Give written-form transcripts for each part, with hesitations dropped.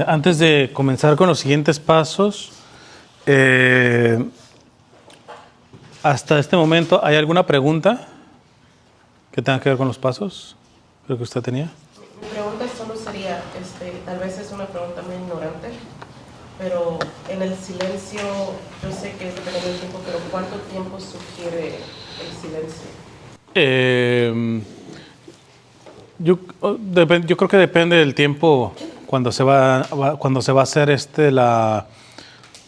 Antes de comenzar con los siguientes pasos, hasta este momento, ¿hay alguna pregunta que tenga que ver con los pasos? Creo que usted tenía. Mi pregunta solo sería, tal vez es una pregunta muy ignorante, pero en el silencio, yo sé que es dependiendo del tiempo, pero ¿cuánto tiempo sugiere el silencio? Yo creo que depende del tiempo cuando se va a hacer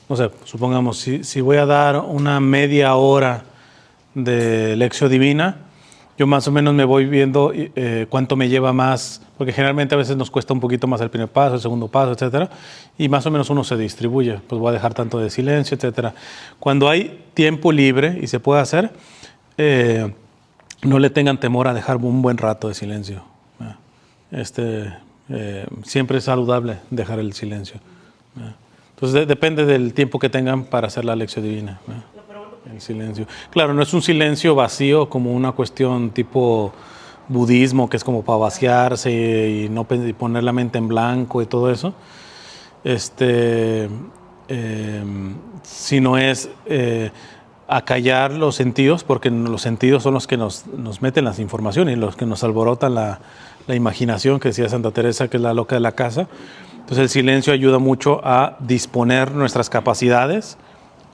no sé, supongamos, si voy a dar una media hora de lección divina, yo más o menos me voy viendo cuánto me lleva más, porque generalmente a veces nos cuesta un poquito más el primer paso, el segundo paso, etcétera, y más o menos uno se distribuye, pues voy a dejar tanto de silencio, etcétera. Cuando hay tiempo libre y se puede hacer, no le tengan temor a dejar un buen rato de silencio. Siempre es saludable dejar el silencio. Entonces depende del tiempo que tengan para hacer la lección divina. El silencio. Claro, no es un silencio vacío como una cuestión tipo budismo, que es como para vaciarse y no y poner la mente en blanco y todo eso. Sino es acallar los sentidos, porque los sentidos son los que nos meten las informaciones y los que nos alborotan la imaginación, que decía Santa Teresa, que es la loca de la casa. Entonces el silencio ayuda mucho a disponer nuestras capacidades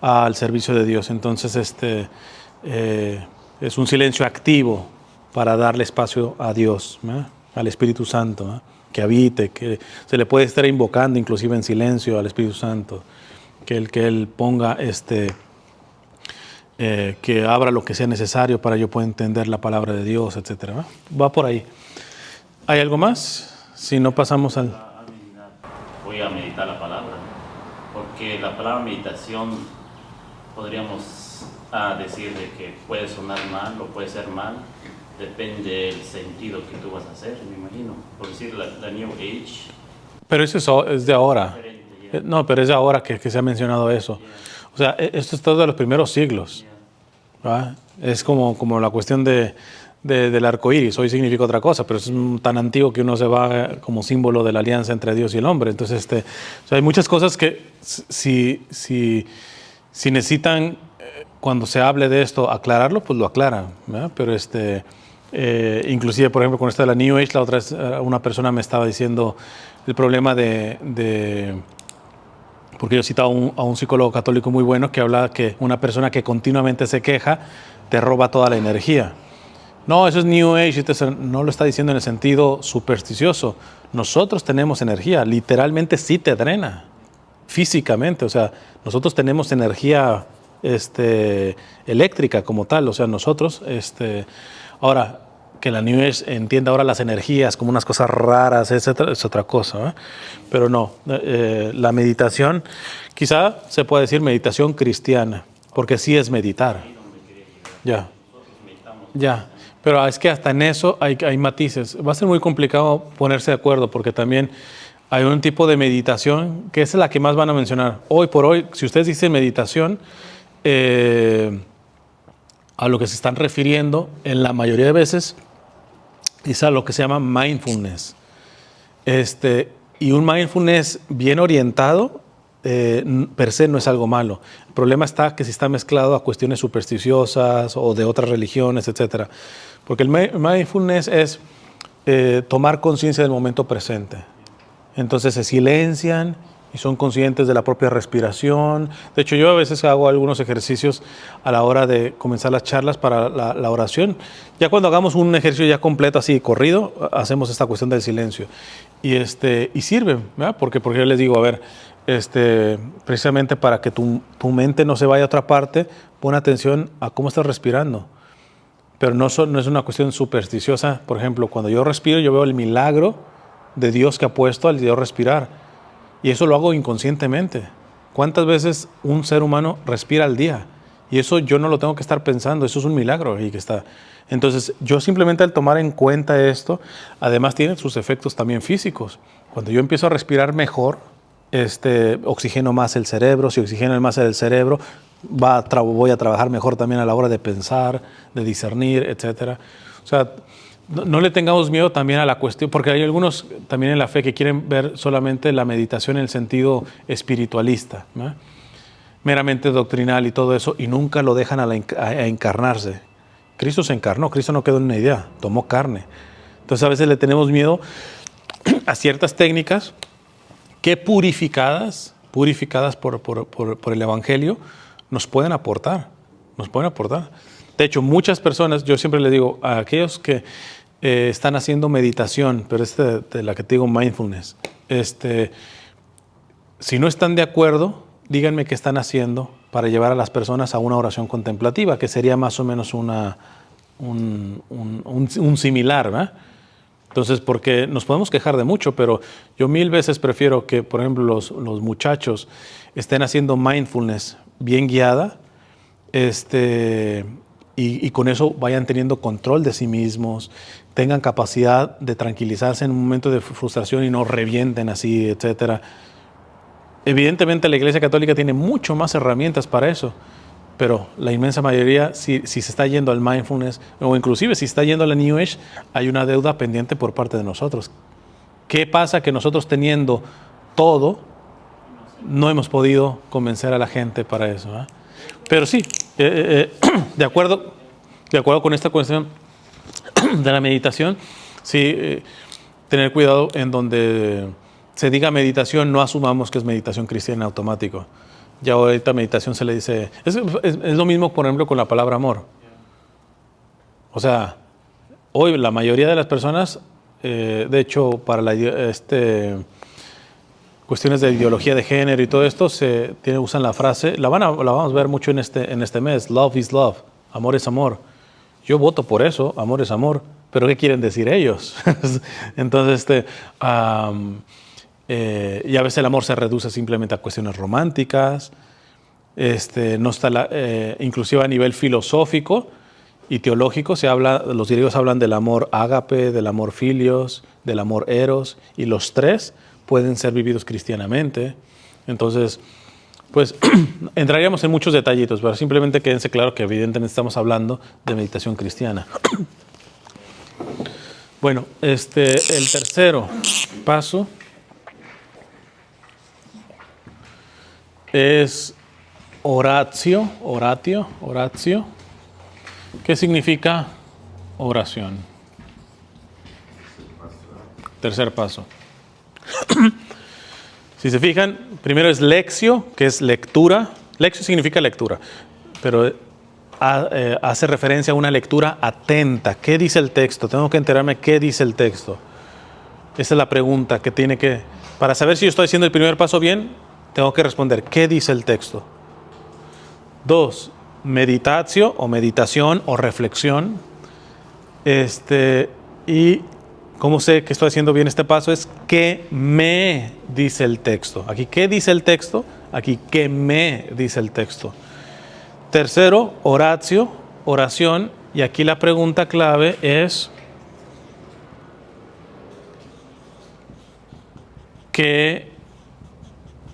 al servicio de Dios. Entonces es un silencio activo para darle espacio a Dios, al Espíritu Santo, que habite, que se le puede estar invocando inclusive en silencio al Espíritu Santo, que Él ponga que abra lo que sea necesario para yo pueda entender la palabra de Dios, etcétera. Va por ahí. ¿Hay algo más? Si no, pasamos al... Voy a meditar la palabra, porque la palabra meditación podríamos decir de que puede sonar mal o puede ser mal, depende del sentido que tú vas a hacer, me imagino. Por decir, la New Age. Pero eso es de ahora. No, pero es de ahora que se ha mencionado eso. O sea, esto es todo de los primeros siglos. ¿Verdad? Es como la cuestión del arco iris. Hoy significa otra cosa, pero es tan antiguo que uno se va como símbolo de la alianza entre Dios y el hombre. Entonces, o sea, hay muchas cosas que si necesitan, cuando se hable de esto, aclararlo, pues lo aclaran, ¿verdad? Pero inclusive, por ejemplo, con esta de la New Age, la otra es, una persona me estaba diciendo el problema porque yo citaba a un psicólogo católico muy bueno que habla que una persona que continuamente se queja te roba toda la energía. No, eso es New Age, no lo está diciendo en el sentido supersticioso. Nosotros tenemos energía, literalmente sí te drena, físicamente. O sea, nosotros tenemos energía eléctrica como tal. O sea, nosotros, ahora, que la New Age entienda ahora las energías como unas cosas raras, etcétera, es otra cosa, ¿eh? Pero no, la meditación, quizá se puede decir meditación cristiana, porque sí es meditar. Ya. Pero es que hasta en eso hay matices. Va a ser muy complicado ponerse de acuerdo, porque también hay un tipo de meditación que es la que más van a mencionar. Hoy por hoy, si ustedes dicen meditación, a lo que se están refiriendo en la mayoría de veces es a lo que se llama mindfulness. Y un mindfulness bien orientado, per se no es algo malo. El problema está que si está mezclado a cuestiones supersticiosas o de otras religiones, etcétera. Porque el mindfulness es tomar conciencia del momento presente. Entonces se silencian y son conscientes de la propia respiración. De hecho, yo a veces hago algunos ejercicios a la hora de comenzar las charlas para la oración. Ya cuando hagamos un ejercicio ya completo, así corrido, hacemos esta cuestión del silencio. Y sirve, ¿verdad? Porque yo les digo, a ver, precisamente para que tu mente no se vaya a otra parte, pon atención a cómo estás respirando. Pero no es una cuestión supersticiosa. Por ejemplo, cuando yo respiro, yo veo el milagro de Dios que ha puesto al Dios respirar. Y eso lo hago inconscientemente. ¿Cuántas veces un ser humano respira al día? Y eso yo no lo tengo que estar pensando, eso es un milagro. Entonces, yo simplemente al tomar en cuenta esto, además tiene sus efectos también físicos. Cuando yo empiezo a respirar mejor, oxigeno más el cerebro. Si oxigeno más el cerebro, voy a trabajar mejor también a la hora de pensar, de discernir, etcétera. O sea, no le tengamos miedo también a la cuestión, porque hay algunos también en la fe que quieren ver solamente la meditación en el sentido espiritualista, ¿no? Meramente doctrinal y todo eso, y nunca lo dejan a encarnarse. Cristo se encarnó, Cristo no quedó en una idea, tomó carne. Entonces a veces le tenemos miedo a ciertas técnicas que purificadas por el Evangelio, nos pueden aportar. De hecho, muchas personas, yo siempre le digo a aquellos que están haciendo meditación, pero de la que te digo mindfulness, si no están de acuerdo, díganme qué están haciendo para llevar a las personas a una oración contemplativa, que sería más o menos un similar, ¿verdad? Entonces, porque nos podemos quejar de mucho, pero yo 1000 veces prefiero que, por ejemplo, los muchachos estén haciendo mindfulness bien guiada, y con eso vayan teniendo control de sí mismos, tengan capacidad de tranquilizarse en un momento de frustración y no revienten así, etcétera. Evidentemente la Iglesia Católica tiene mucho más herramientas para eso, pero la inmensa mayoría, si se está yendo al mindfulness, o inclusive si está yendo a la New Age, hay una deuda pendiente por parte de nosotros. ¿Qué pasa? Que nosotros teniendo todo, no hemos podido convencer a la gente para eso, ¿eh? Pero sí, de acuerdo con esta cuestión de la meditación, sí, tener cuidado en donde se diga meditación, no asumamos que es meditación cristiana en automático. Ya ahorita meditación se le dice... Es lo mismo, por ejemplo, con la palabra amor. O sea, hoy la mayoría de las personas, de hecho, para cuestiones de ideología de género y todo esto, usan la frase, la vamos a ver mucho en este mes, love is love, amor es amor. Yo voto por eso, amor es amor, pero ¿qué quieren decir ellos? Entonces, y a veces el amor se reduce simplemente a cuestiones románticas, no está inclusive a nivel filosófico y teológico los griegos hablan del amor ágape, del amor filios, del amor eros, y los tres pueden ser vividos cristianamente. Entonces, pues entraríamos en muchos detallitos, pero simplemente quédense claro que evidentemente estamos hablando de meditación cristiana. Bueno, el tercero paso es oratio. ¿Qué significa oración? Tercer paso. Si se fijan, primero es lectio, que es lectura. Lectio significa lectura, pero hace referencia a una lectura atenta. ¿Qué dice el texto? Tengo que enterarme qué dice el texto. Esa es la pregunta que para saber si yo estoy haciendo el primer paso bien, tengo que responder, ¿qué dice el texto? 2, meditatio o meditación o reflexión. Y cómo sé que estoy haciendo bien este paso es ¿qué me dice el texto? Aquí, ¿qué dice el texto? Aquí, ¿qué me dice el texto? Tercero, oratio, oración. Y aquí la pregunta clave es ¿qué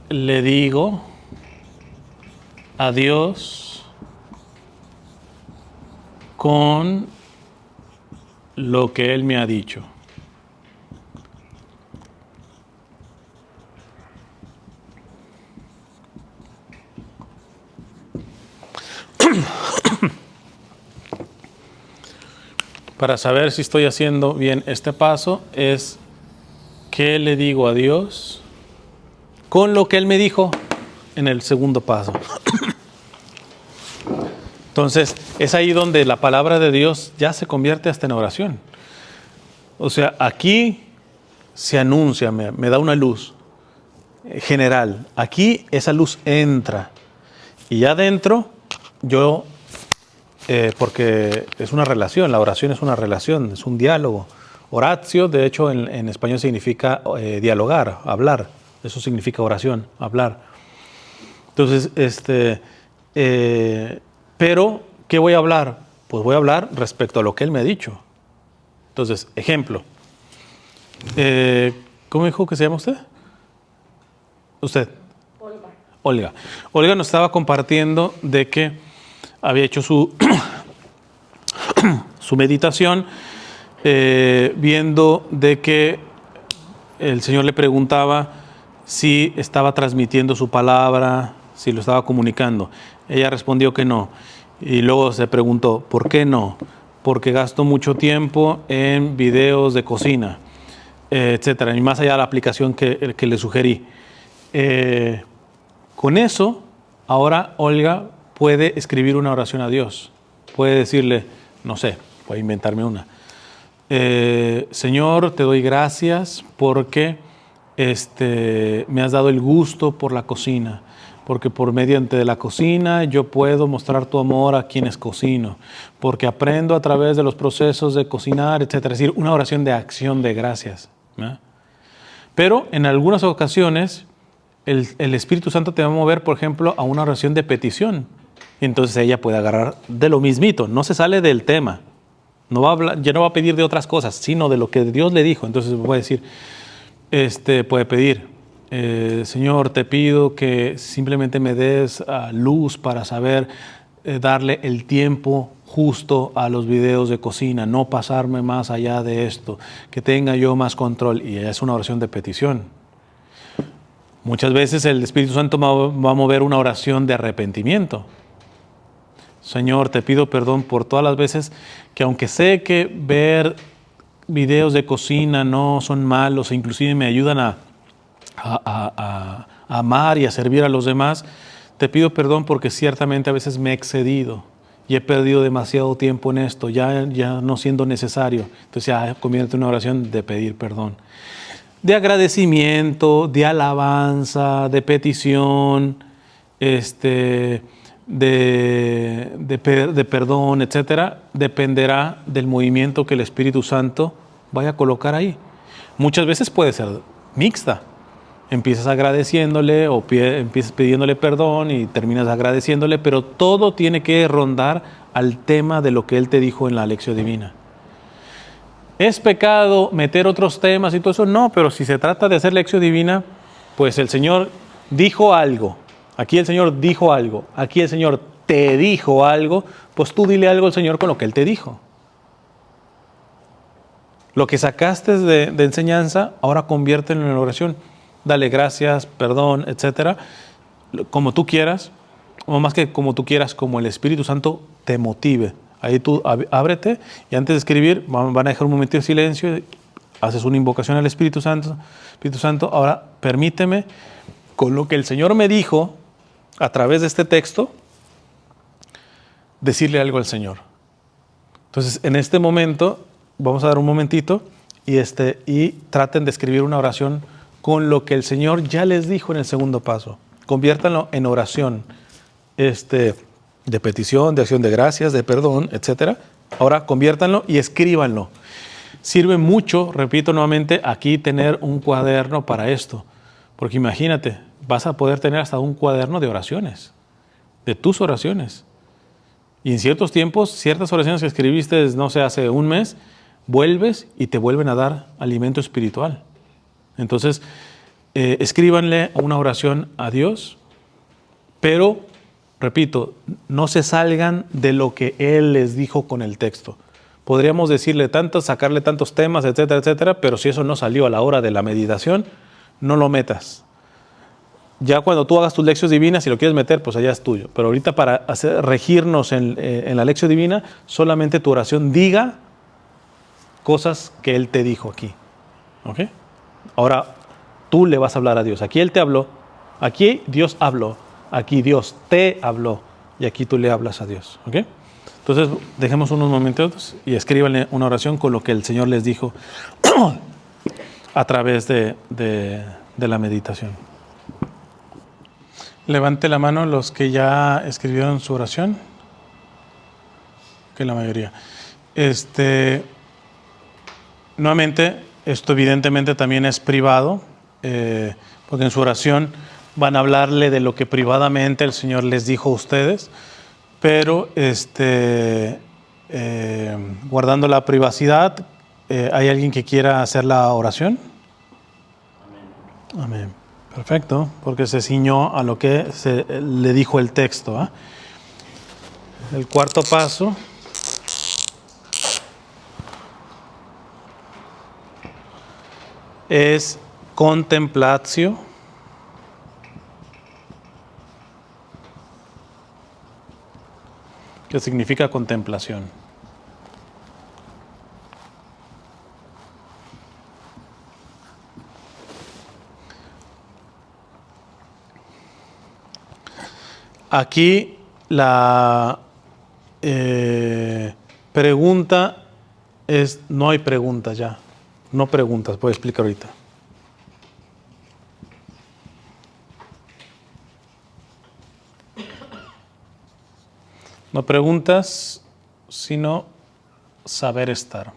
le digo a Dios con lo que Él me ha dicho? Para saber si estoy haciendo bien este paso es ¿qué le digo a Dios con lo que Él me dijo en el segundo paso? Entonces, es ahí donde la palabra de Dios ya se convierte hasta en oración. O sea, aquí se anuncia, me da una luz general. Aquí esa luz entra. Y ya adentro, yo, porque es una relación, la oración es una relación, es un diálogo. Oratio, de hecho, en español significa dialogar, hablar. Eso significa oración, hablar. Entonces, pero, ¿qué voy a hablar? Pues voy a hablar respecto a lo que Él me ha dicho. Entonces, ejemplo. ¿Cómo dijo que se llama usted? ¿Usted? Olga. Olga nos estaba compartiendo de que había hecho su meditación viendo de que el Señor le preguntaba si estaba transmitiendo su palabra, si lo estaba comunicando. Ella respondió que no. Y luego se preguntó, ¿por qué no? Porque gasto mucho tiempo en videos de cocina, etcétera, y más allá de la aplicación que le sugerí. Con eso, ahora Olga puede escribir una oración a Dios. Puede decirle, no sé, voy a inventarme una. Señor, te doy gracias porque me has dado el gusto por la cocina, porque por mediante de la cocina yo puedo mostrar tu amor a quienes cocino, porque aprendo a través de los procesos de cocinar, etcétera. Es decir, una oración de acción de gracias, ¿no? Pero en algunas ocasiones el Espíritu Santo te va a mover, por ejemplo, a una oración de petición. Entonces ella puede agarrar de lo mismito, no se sale del tema. No va a hablar, ya no va a pedir de otras cosas, sino de lo que Dios le dijo. Entonces puede decir, puede pedir, Señor, te pido que simplemente me des luz para saber darle el tiempo justo a los videos de cocina, no pasarme más allá de esto, que tenga yo más control. Y es una oración de petición. Muchas veces el Espíritu Santo va a mover una oración de arrepentimiento. Señor, te pido perdón por todas las veces que, aunque sé que ver videos de cocina no son malos, e inclusive me ayudan a amar y a servir a los demás, te pido perdón porque ciertamente a veces me he excedido y he perdido demasiado tiempo en esto, ya no siendo necesario. Entonces ya convierte en una oración de pedir perdón, de agradecimiento, de alabanza, de petición, de perdón, etcétera. Dependerá del movimiento que el Espíritu Santo vaya a colocar ahí. Muchas veces puede ser mixta. Empiezas agradeciéndole o empiezas pidiéndole perdón y terminas agradeciéndole, pero todo tiene que rondar al tema de lo que Él te dijo en la lección divina. ¿Es pecado meter otros temas y todo eso? No, pero si se trata de hacer lección divina, pues el Señor dijo algo. Aquí el Señor dijo algo. Aquí el Señor te dijo algo. Pues tú dile algo al Señor con lo que Él te dijo. Lo que sacaste de enseñanza, ahora conviértelo en oración. Dale gracias, perdón, etcétera. Como tú quieras, o más que como tú quieras, como el Espíritu Santo te motive. Ahí tú ábrete y antes de escribir van a dejar un momento de silencio, haces una invocación al Espíritu Santo. Espíritu Santo, ahora permíteme, con lo que el Señor me dijo a través de este texto, decirle algo al Señor. Entonces, en este momento, vamos a dar un momentito y traten de escribir una oración con lo que el Señor ya les dijo en el segundo paso. Conviértanlo en oración, de petición, de acción de gracias, de perdón, etcétera. Ahora conviértanlo y escríbanlo. Sirve mucho, repito nuevamente, aquí tener un cuaderno para esto. Porque imagínate, vas a poder tener hasta un cuaderno de oraciones, de tus oraciones. Y en ciertos tiempos, ciertas oraciones que escribiste, no sé, hace un mes, vuelves y te vuelven a dar alimento espiritual. Entonces, escríbanle una oración a Dios, pero, repito, no se salgan de lo que Él les dijo con el texto. Podríamos decirle tanto, sacarle tantos temas, etcétera, etcétera, pero si eso no salió a la hora de la meditación, no lo metas. Ya cuando tú hagas tus lecciones divinas, si lo quieres meter, pues allá es tuyo. Pero ahorita para regirnos en la lección divina, solamente tu oración diga cosas que Él te dijo aquí. ¿Ok? Ahora tú le vas a hablar a Dios. Aquí Él te habló, aquí Dios habló, aquí Dios te habló y aquí tú le hablas a Dios. ¿Ok? Entonces dejemos unos momentos y escríbanle una oración con lo que el Señor les dijo a través de la meditación. Levante la mano los que ya escribieron su oración. Que la mayoría. Nuevamente, esto evidentemente también es privado, porque en su oración van a hablarle de lo que privadamente el Señor les dijo a ustedes, pero guardando la privacidad, ¿hay alguien que quiera hacer la oración? Amén. Amén. Perfecto, porque se ciñó a lo que le dijo el texto, ¿eh? El cuarto paso es contemplatio. ¿Qué significa contemplación? Aquí la pregunta es, no hay preguntas ya, no preguntas, voy a explicar ahorita. No preguntas, sino saber estar.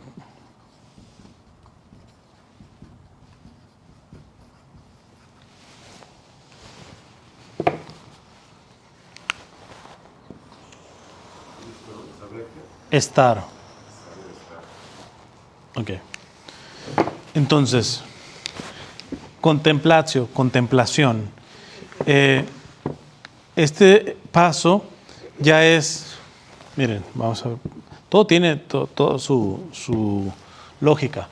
Estar. Ok. Entonces, contemplación. Este paso ya es, miren, vamos a ver, todo tiene todo su lógica.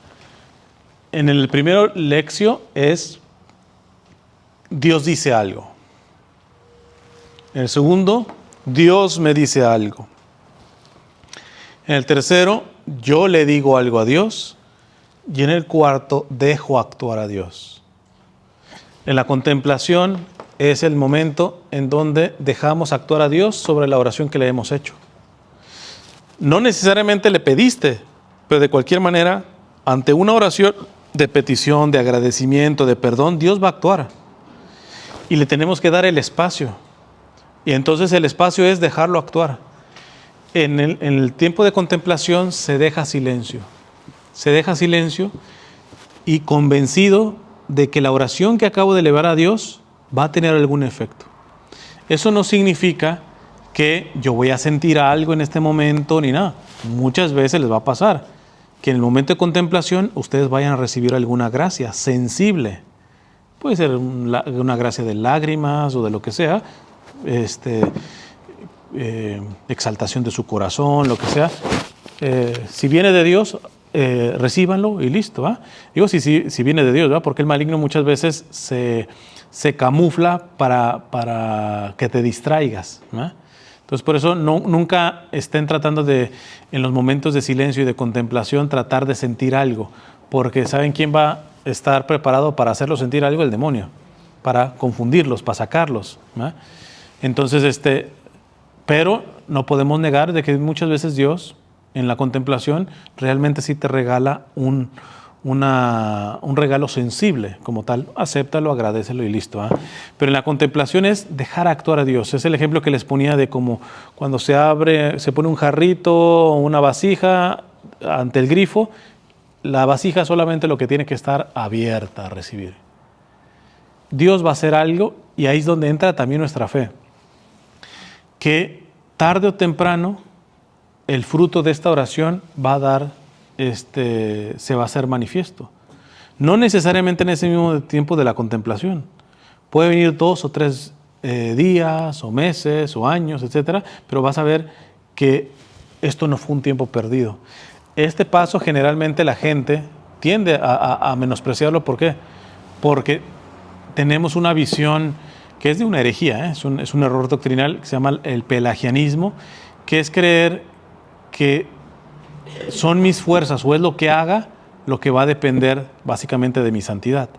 En el primero lección es Dios dice algo. En el segundo, Dios me dice algo. En el tercero, yo le digo algo a Dios. Y en el cuarto, dejo actuar a Dios. En la contemplación es el momento en donde dejamos actuar a Dios sobre la oración que le hemos hecho. No necesariamente le pediste, pero de cualquier manera, ante una oración de petición, de agradecimiento, de perdón, Dios va a actuar. Y le tenemos que dar el espacio. Y entonces el espacio es dejarlo actuar. En el tiempo de contemplación se deja silencio. Se deja silencio y convencido de que la oración que acabo de elevar a Dios va a tener algún efecto. Eso no significa que yo voy a sentir algo en este momento ni nada. Muchas veces les va a pasar que en el momento de contemplación ustedes vayan a recibir alguna gracia sensible. Puede ser una gracia de lágrimas o de lo que sea, exaltación de su corazón, lo que sea. Si viene de Dios, recíbanlo y listo. ¿Va? Digo si viene de Dios, ¿va? Porque el maligno muchas veces se camufla para que te distraigas. ¿Va? Entonces por eso nunca estén tratando de, en los momentos de silencio y de contemplación, tratar de sentir algo, porque ¿saben quién va a estar preparado para hacerlos sentir algo? El demonio, para confundirlos, para sacarlos. ¿Va? Entonces, pero no podemos negar de que muchas veces Dios, en la contemplación, realmente sí te regala un regalo sensible como tal. Acéptalo, agradécelo y listo. ¿Eh? Pero en la contemplación es dejar actuar a Dios. Es el ejemplo que les ponía de como cuando se pone un jarrito o una vasija ante el grifo, la vasija solamente lo que tiene que estar abierta a recibir. Dios va a hacer algo y ahí es donde entra también nuestra fe. Que tarde o temprano el fruto de esta oración va a dar, se va a hacer manifiesto. No necesariamente en ese mismo tiempo de la contemplación. Puede venir 2 o 3 días o meses o años, etcétera, pero vas a ver que esto no fue un tiempo perdido. Este paso generalmente la gente tiende a menospreciarlo. ¿Por qué? Porque tenemos una visión que es de una herejía, es un error doctrinal que se llama el pelagianismo, que es creer que son mis fuerzas o es lo que haga lo que va a depender básicamente de mi santidad.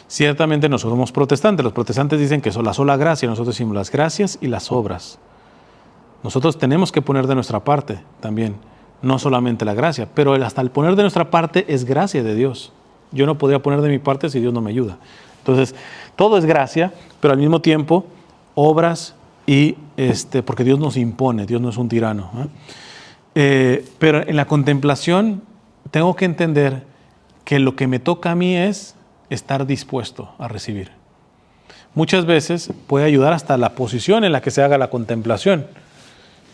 Ciertamente nosotros somos protestantes, los protestantes dicen que son la sola gracia, nosotros decimos las gracias y las obras. Nosotros tenemos que poner de nuestra parte también, no solamente la gracia, pero hasta el poner de nuestra parte es gracia de Dios. Yo no podría poner de mi parte si Dios no me ayuda. Entonces, todo es gracia, pero al mismo tiempo, obras y porque Dios nos impone, Dios no es un tirano. Pero en la contemplación tengo que entender que lo que me toca a mí es estar dispuesto a recibir. Muchas veces puede ayudar hasta la posición en la que se haga la contemplación.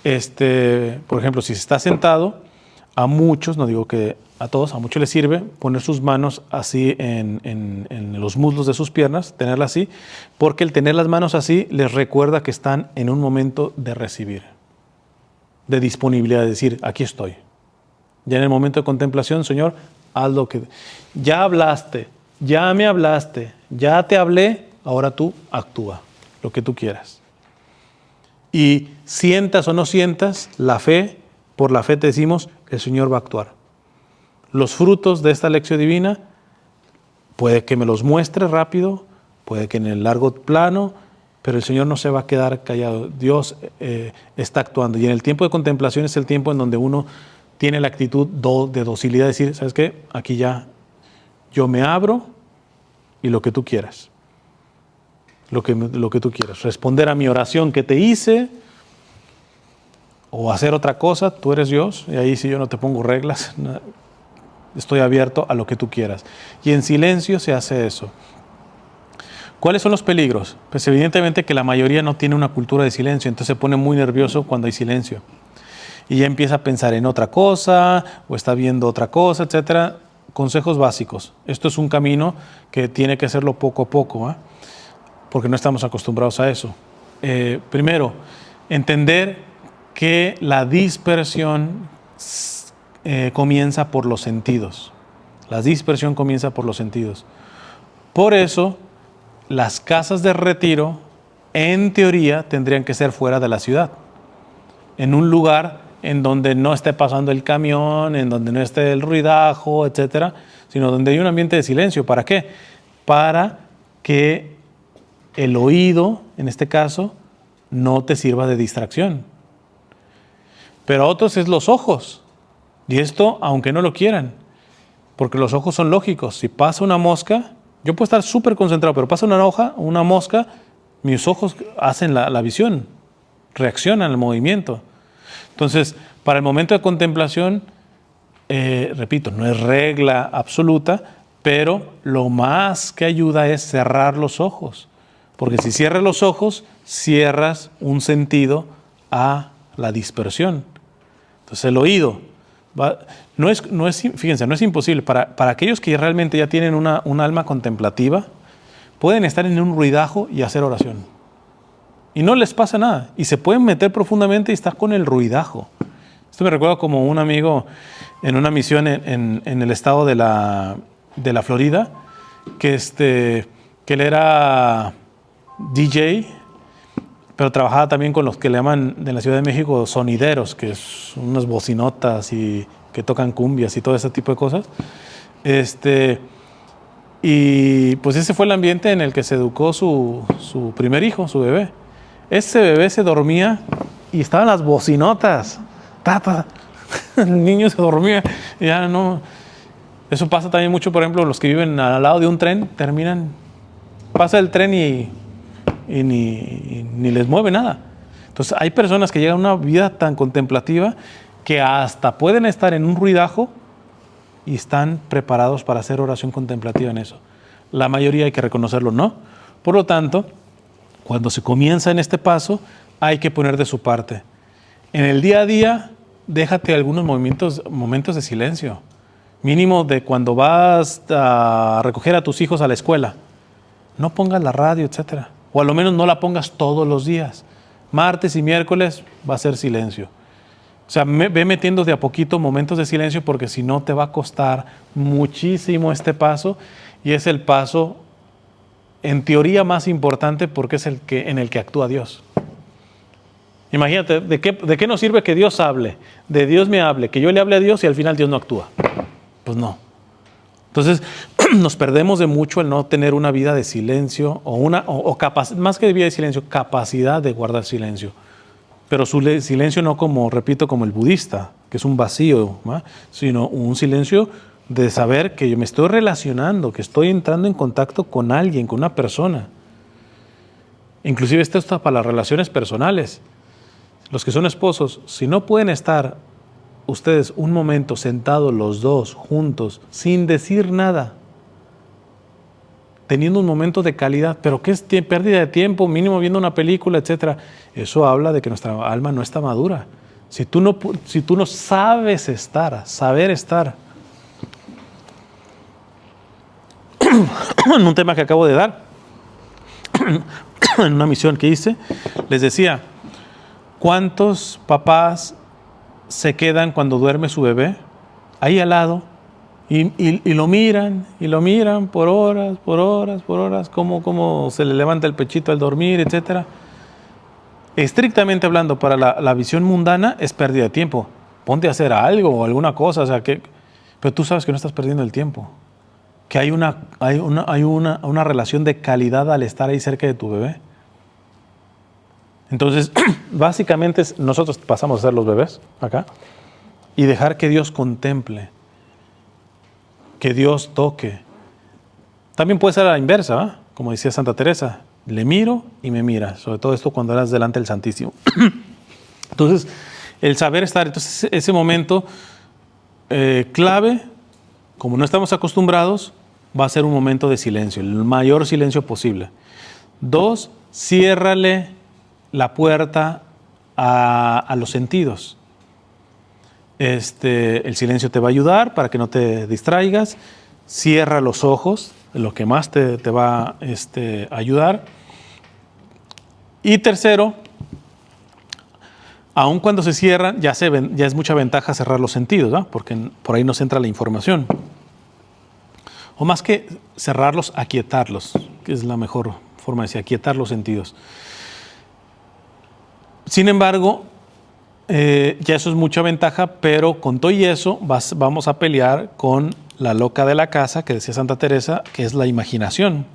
Por ejemplo, si se está sentado, a muchos, no digo que a todos, a muchos les sirve poner sus manos así en los muslos de sus piernas, tenerlas así, porque el tener las manos así les recuerda que están en un momento de recibir, de disponibilidad, de decir, aquí estoy. Ya en el momento de contemplación, Señor, haz lo que... Ya hablaste, ya me hablaste, ya te hablé, ahora tú actúa lo que tú quieras. Y sientas o no sientas, la fe, por la fe te decimos, el Señor va a actuar. Los frutos de esta lección divina, puede que me los muestre rápido, puede que en el largo plano, pero el Señor no se va a quedar callado. Dios está actuando. Y en el tiempo de contemplación es el tiempo en donde uno tiene la actitud de docilidad, de decir, ¿sabes qué? Aquí ya yo me abro y lo que tú quieras. Lo que tú quieras. Responder a mi oración que te hice o hacer otra cosa, tú eres Dios, y ahí sí yo no te pongo reglas, estoy abierto a lo que tú quieras. Y en silencio se hace eso. ¿Cuáles son los peligros? Pues evidentemente que la mayoría no tiene una cultura de silencio, entonces se pone muy nervioso cuando hay silencio. Y ya empieza a pensar en otra cosa, o está viendo otra cosa, etc. Consejos básicos. Esto es un camino que tiene que hacerlo poco a poco, ¿eh? Porque no estamos acostumbrados a eso. Primero, entender que la dispersión comienza por los sentidos. La dispersión comienza por los sentidos. Por eso, las casas de retiro, en teoría, tendrían que ser fuera de la ciudad. En un lugar en donde no esté pasando el camión, en donde no esté el ruidajo, etcétera, sino donde hay un ambiente de silencio. ¿Para qué? Para que el oído, en este caso, no te sirva de distracción. Pero a otros es los ojos. Y esto, aunque no lo quieran, porque los ojos son lógicos. Si pasa una mosca, yo puedo estar súper concentrado, pero pasa una mosca, mis ojos hacen la visión, reaccionan al movimiento. Entonces, para el momento de contemplación, repito, no es regla absoluta, pero lo más que ayuda es cerrar los ojos. Porque si cierras los ojos, cierras un sentido a la dispersión. Entonces el oído, fíjense, no es imposible. Para aquellos que realmente ya tienen un alma contemplativa, pueden estar en un ruidajo y hacer oración. Y no les pasa nada. Y se pueden meter profundamente y estar con el ruidajo. Esto me recuerda como un amigo en una misión en el estado de la Florida, que él era DJ, pero trabajaba también con los que le llaman de la Ciudad de México sonideros, que son unas bocinotas y que tocan cumbias y todo ese tipo de cosas. Y pues ese fue el ambiente en el que se educó su primer hijo, su bebé. Ese bebé se dormía y estaban las bocinotas. El niño se dormía y ya no. Eso pasa también mucho, por ejemplo, los que viven al lado de un tren, pasa el tren y ni les mueve nada. Entonces hay personas que llegan a una vida tan contemplativa que hasta pueden estar en un ruidajo y están preparados para hacer oración contemplativa en eso. La mayoría, hay que reconocerlo, no. Por lo tanto, cuando se comienza en este paso, hay que poner de su parte. En el día a día, déjate algunos momentos de silencio. Mínimo de cuando vas a recoger a tus hijos a la escuela. No pongas la radio, etcétera. O a lo menos no la pongas todos los días. Martes y miércoles va a ser silencio. O sea, ve metiendo de a poquito momentos de silencio, porque si no te va a costar muchísimo este paso, y es el paso en teoría más importante porque es en el que actúa Dios. Imagínate, ¿de qué nos sirve que Dios hable? De Dios me hable, que yo le hable a Dios y al final Dios no actúa. Pues no. Entonces, nos perdemos de mucho el no tener una vida de silencio más que de vida de silencio, capacidad de guardar silencio. Pero silencio no como el budista, que es un vacío, ¿no? Sino un silencio de saber que yo me estoy relacionando, que estoy entrando en contacto con alguien, con una persona. Inclusive esto está para las relaciones personales. Los que son esposos, si no pueden estar ustedes un momento sentados los dos juntos, sin decir nada, teniendo un momento de calidad, pero ¿qué es pérdida de tiempo? Mínimo viendo una película, etcétera. Eso habla de que nuestra alma no está madura. Si tú no sabes saber estar, en un tema que acabo de dar, en una misión que hice, les decía, ¿cuántos papás se quedan cuando duerme su bebé ahí al lado Y lo miran por horas, cómo se le levanta el pechito al dormir, etc. Estrictamente hablando, para la visión mundana es pérdida de tiempo. Ponte a hacer algo o alguna cosa, o sea, pero tú sabes que no estás perdiendo el tiempo. Que hay una relación de calidad al estar ahí cerca de tu bebé. Entonces, básicamente nosotros pasamos a ser los bebés acá y dejar que Dios contemple, que Dios toque. También puede ser a la inversa, ¿eh? Como decía Santa Teresa, le miro y me mira, sobre todo esto cuando eras delante del Santísimo. Entonces, el saber estar, entonces ese momento clave, como no estamos acostumbrados, va a ser un momento de silencio, el mayor silencio posible. 2, ciérrale la puerta a los sentidos. El silencio te va a ayudar para que no te distraigas. Cierra los ojos, lo que más te va a ayudar. Y tercero, aun cuando se cierran, ya es mucha ventaja cerrar los sentidos, ¿no? Porque por ahí nos entra la información. O más que cerrarlos, aquietarlos, que es la mejor forma de decir, aquietar los sentidos. Sin embargo, ya eso es mucha ventaja, pero con todo y eso vamos a pelear con la loca de la casa, que decía Santa Teresa, que es la imaginación.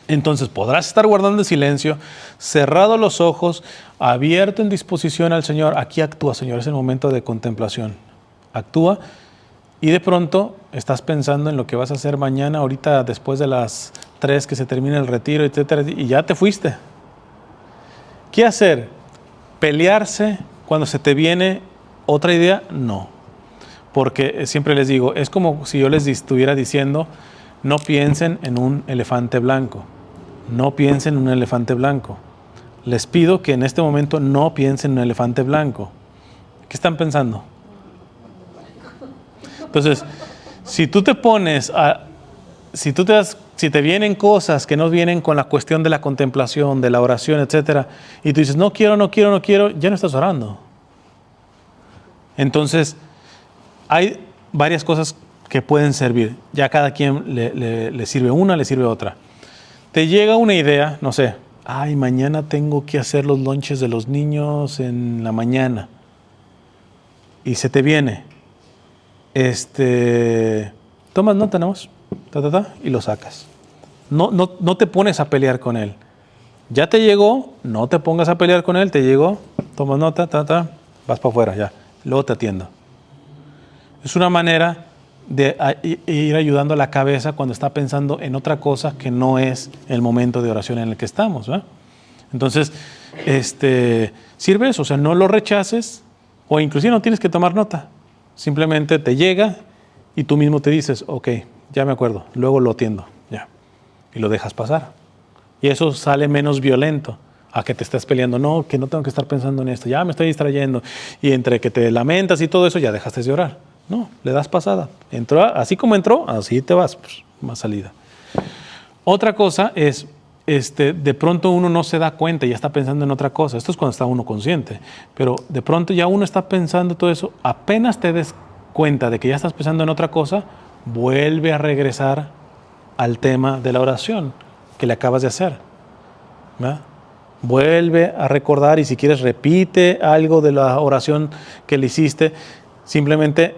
Entonces podrás estar guardando el silencio, cerrado los ojos, abierto en disposición al Señor. Aquí actúa, Señor, es el momento de contemplación. Actúa y de pronto estás pensando en lo que vas a hacer mañana, ahorita después de las 3 que se termine el retiro, etcétera, y ya te fuiste. ¿Qué hacer? ¿Pelearse cuando se te viene otra idea? No. Porque siempre les digo, es como si yo les estuviera diciendo, no piensen en un elefante blanco. No piensen en un elefante blanco. Les pido que en este momento no piensen en un elefante blanco. ¿Qué están pensando? Entonces, si tú te pones a... Si te vienen cosas que no vienen con la cuestión de la contemplación, de la oración, etcétera, y tú dices, no quiero, ya no estás orando. Entonces, hay varias cosas que pueden servir. Ya cada quien le sirve una, le sirve otra. Te llega una idea, no sé, ay, mañana tengo que hacer los lonches de los niños en la mañana. Y se te viene. Tomas nota, ¿no? Y lo sacas. No te pones a pelear con él. Ya te llegó, no te pongas a pelear con él, te llegó, tomas nota, vas para afuera, ya. Luego te atiendo. Es una manera de ir ayudando a la cabeza cuando está pensando en otra cosa que no es el momento de oración en el que estamos, ¿verdad? Entonces, sirve eso, o sea, no lo rechaces, o inclusive no tienes que tomar nota. Simplemente te llega y tú mismo te dices, ok, ya me acuerdo, luego lo atiendo, ya. Y lo dejas pasar. Y eso sale menos violento a que te estés peleando. No, que no tengo que estar pensando en esto, ya me estoy distrayendo. Y entre que te lamentas y todo eso, ya dejaste de orar. No, le das pasada. Entró, así como entró, así te vas, pues, más salida. Otra cosa es, de pronto uno no se da cuenta y ya está pensando en otra cosa. Esto es cuando está uno consciente. Pero de pronto ya uno está pensando todo eso. Apenas te des cuenta de que ya estás pensando en otra cosa, vuelve a regresar al tema de la oración que le acabas de hacer, ¿verdad? Vuelve a recordar y si quieres repite algo de la oración que le hiciste, simplemente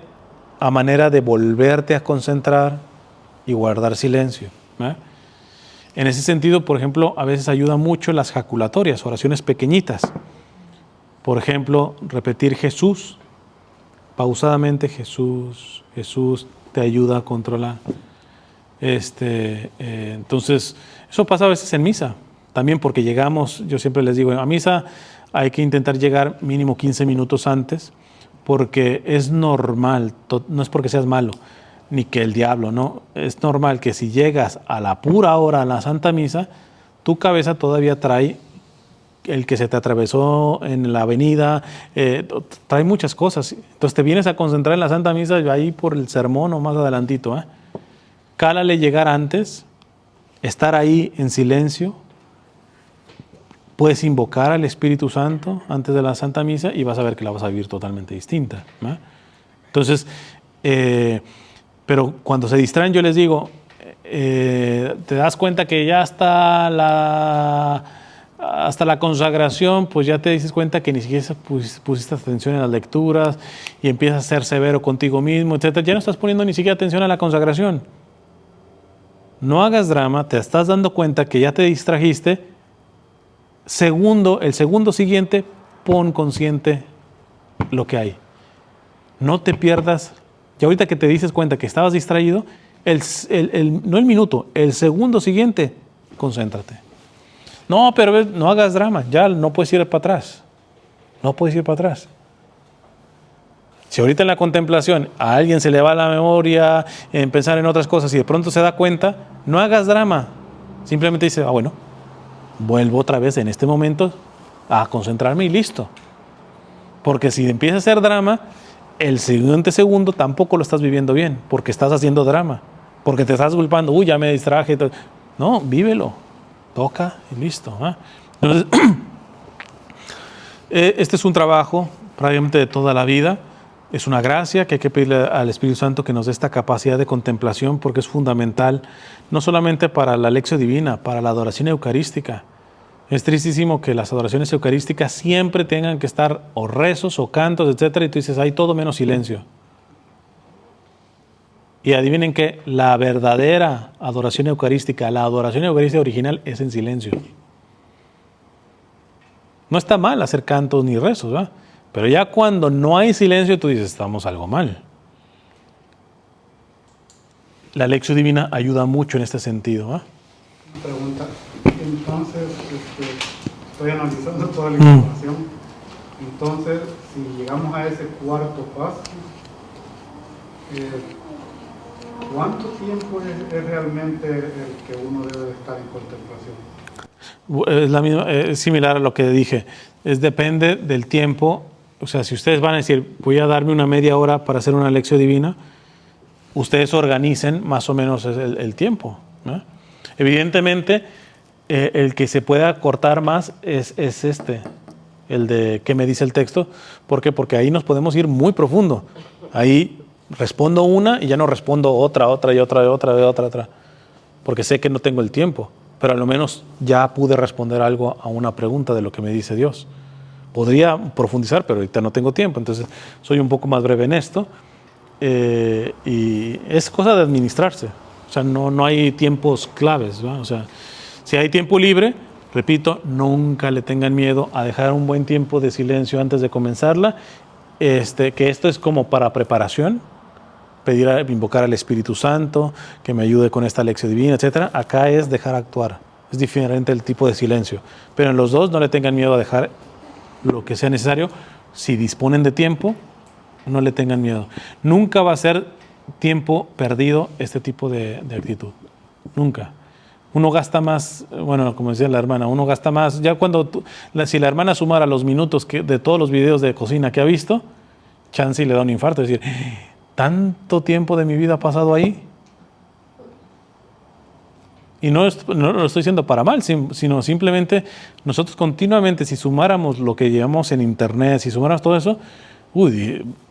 a manera de volverte a concentrar y guardar silencio, ¿verdad? En ese sentido, por ejemplo, a veces ayuda mucho las jaculatorias, oraciones pequeñitas. Por ejemplo, repetir Jesús, pausadamente Jesús, Jesús te ayuda a controlar. Entonces, eso pasa a veces en misa, también porque llegamos, yo siempre les digo, a misa hay que intentar llegar mínimo 15 minutos antes, porque es normal, no es porque seas malo, ni que el diablo, no, es normal que si llegas a la pura hora a la Santa Misa, tu cabeza todavía trae el que se te atravesó en la avenida, trae muchas cosas, entonces te vienes a concentrar en la Santa Misa ahí por el sermón o más adelantito, Cálale llegar antes, estar ahí en silencio, puedes invocar al Espíritu Santo antes de la Santa Misa y vas a ver que la vas a vivir totalmente distinta, ¿no? Entonces, Pero cuando se distraen, yo les digo, te das cuenta que ya hasta la consagración, pues ya te dices cuenta que ni siquiera pusiste atención en las lecturas y empiezas a ser severo contigo mismo, etc. Ya no estás poniendo ni siquiera atención a la consagración. No hagas drama, te estás dando cuenta que ya te distrajiste. El segundo siguiente, pon consciente lo que hay. No te pierdas. Ya ahorita que te dices cuenta que estabas distraído, no el minuto, el segundo siguiente, concéntrate. No, pero no hagas drama, ya no puedes ir para atrás. No puedes ir para atrás. Si ahorita en la contemplación a alguien se le va la memoria en pensar en otras cosas y de pronto se da cuenta, no hagas drama. Simplemente dice, bueno, vuelvo otra vez en este momento a concentrarme y listo. Porque si empieza a hacer drama, el siguiente segundo tampoco lo estás viviendo bien, porque estás haciendo drama, porque te estás culpando, ya me distraje. No, vívelo, toca y listo. Entonces, este es un trabajo prácticamente de toda la vida. Es una gracia que hay que pedirle al Espíritu Santo que nos dé esta capacidad de contemplación, porque es fundamental, no solamente para la lección divina, para la adoración eucarística. Es tristísimo que las adoraciones eucarísticas siempre tengan que estar o rezos o cantos, etcétera, y tú dices, hay todo menos silencio. Y adivinen que la verdadera adoración eucarística, la adoración eucarística original, es en silencio. No está mal hacer cantos ni rezos, ¿verdad? Pero ya cuando no hay silencio, tú dices, estamos algo mal. La lección divina ayuda mucho en este sentido. Una pregunta. Entonces, estoy analizando toda la información. Entonces, si llegamos a ese cuarto paso, ¿cuánto tiempo es realmente el que uno debe estar en contemplación? Es similar a lo que dije. Depende del tiempo. O sea, si ustedes van a decir, voy a darme una media hora para hacer una lección divina, ustedes organicen más o menos el tiempo, ¿no? Evidentemente, el que se pueda cortar más es el de qué me dice el texto. ¿Por qué? Porque ahí nos podemos ir muy profundo. Ahí respondo una y ya no respondo otra, porque sé que no tengo el tiempo, pero a lo menos ya pude responder algo a una pregunta de lo que me dice Dios. Podría profundizar, pero ahorita no tengo tiempo, entonces soy un poco más breve en esto. Y es cosa de administrarse. O sea, no hay tiempos claves, ¿va? O sea, si hay tiempo libre, repito, nunca le tengan miedo a dejar un buen tiempo de silencio antes de comenzarla. Que esto es como para preparación, invocar al Espíritu Santo, que me ayude con esta lección divina, etc. Acá es dejar actuar. Es diferente el tipo de silencio. Pero en los dos no le tengan miedo a dejar lo que sea necesario. Si disponen de tiempo, no le tengan miedo. Nunca va a ser tiempo perdido este tipo de actitud. Nunca. Uno gasta más, bueno, como decía la hermana, uno gasta más. Ya si la hermana sumara los minutos de todos los videos de cocina que ha visto, chance y le da un infarto. Es decir, ¿tanto tiempo de mi vida ha pasado ahí? Y no lo estoy diciendo para mal, sino simplemente nosotros continuamente, si sumáramos lo que llevamos en internet, si sumáramos todo eso,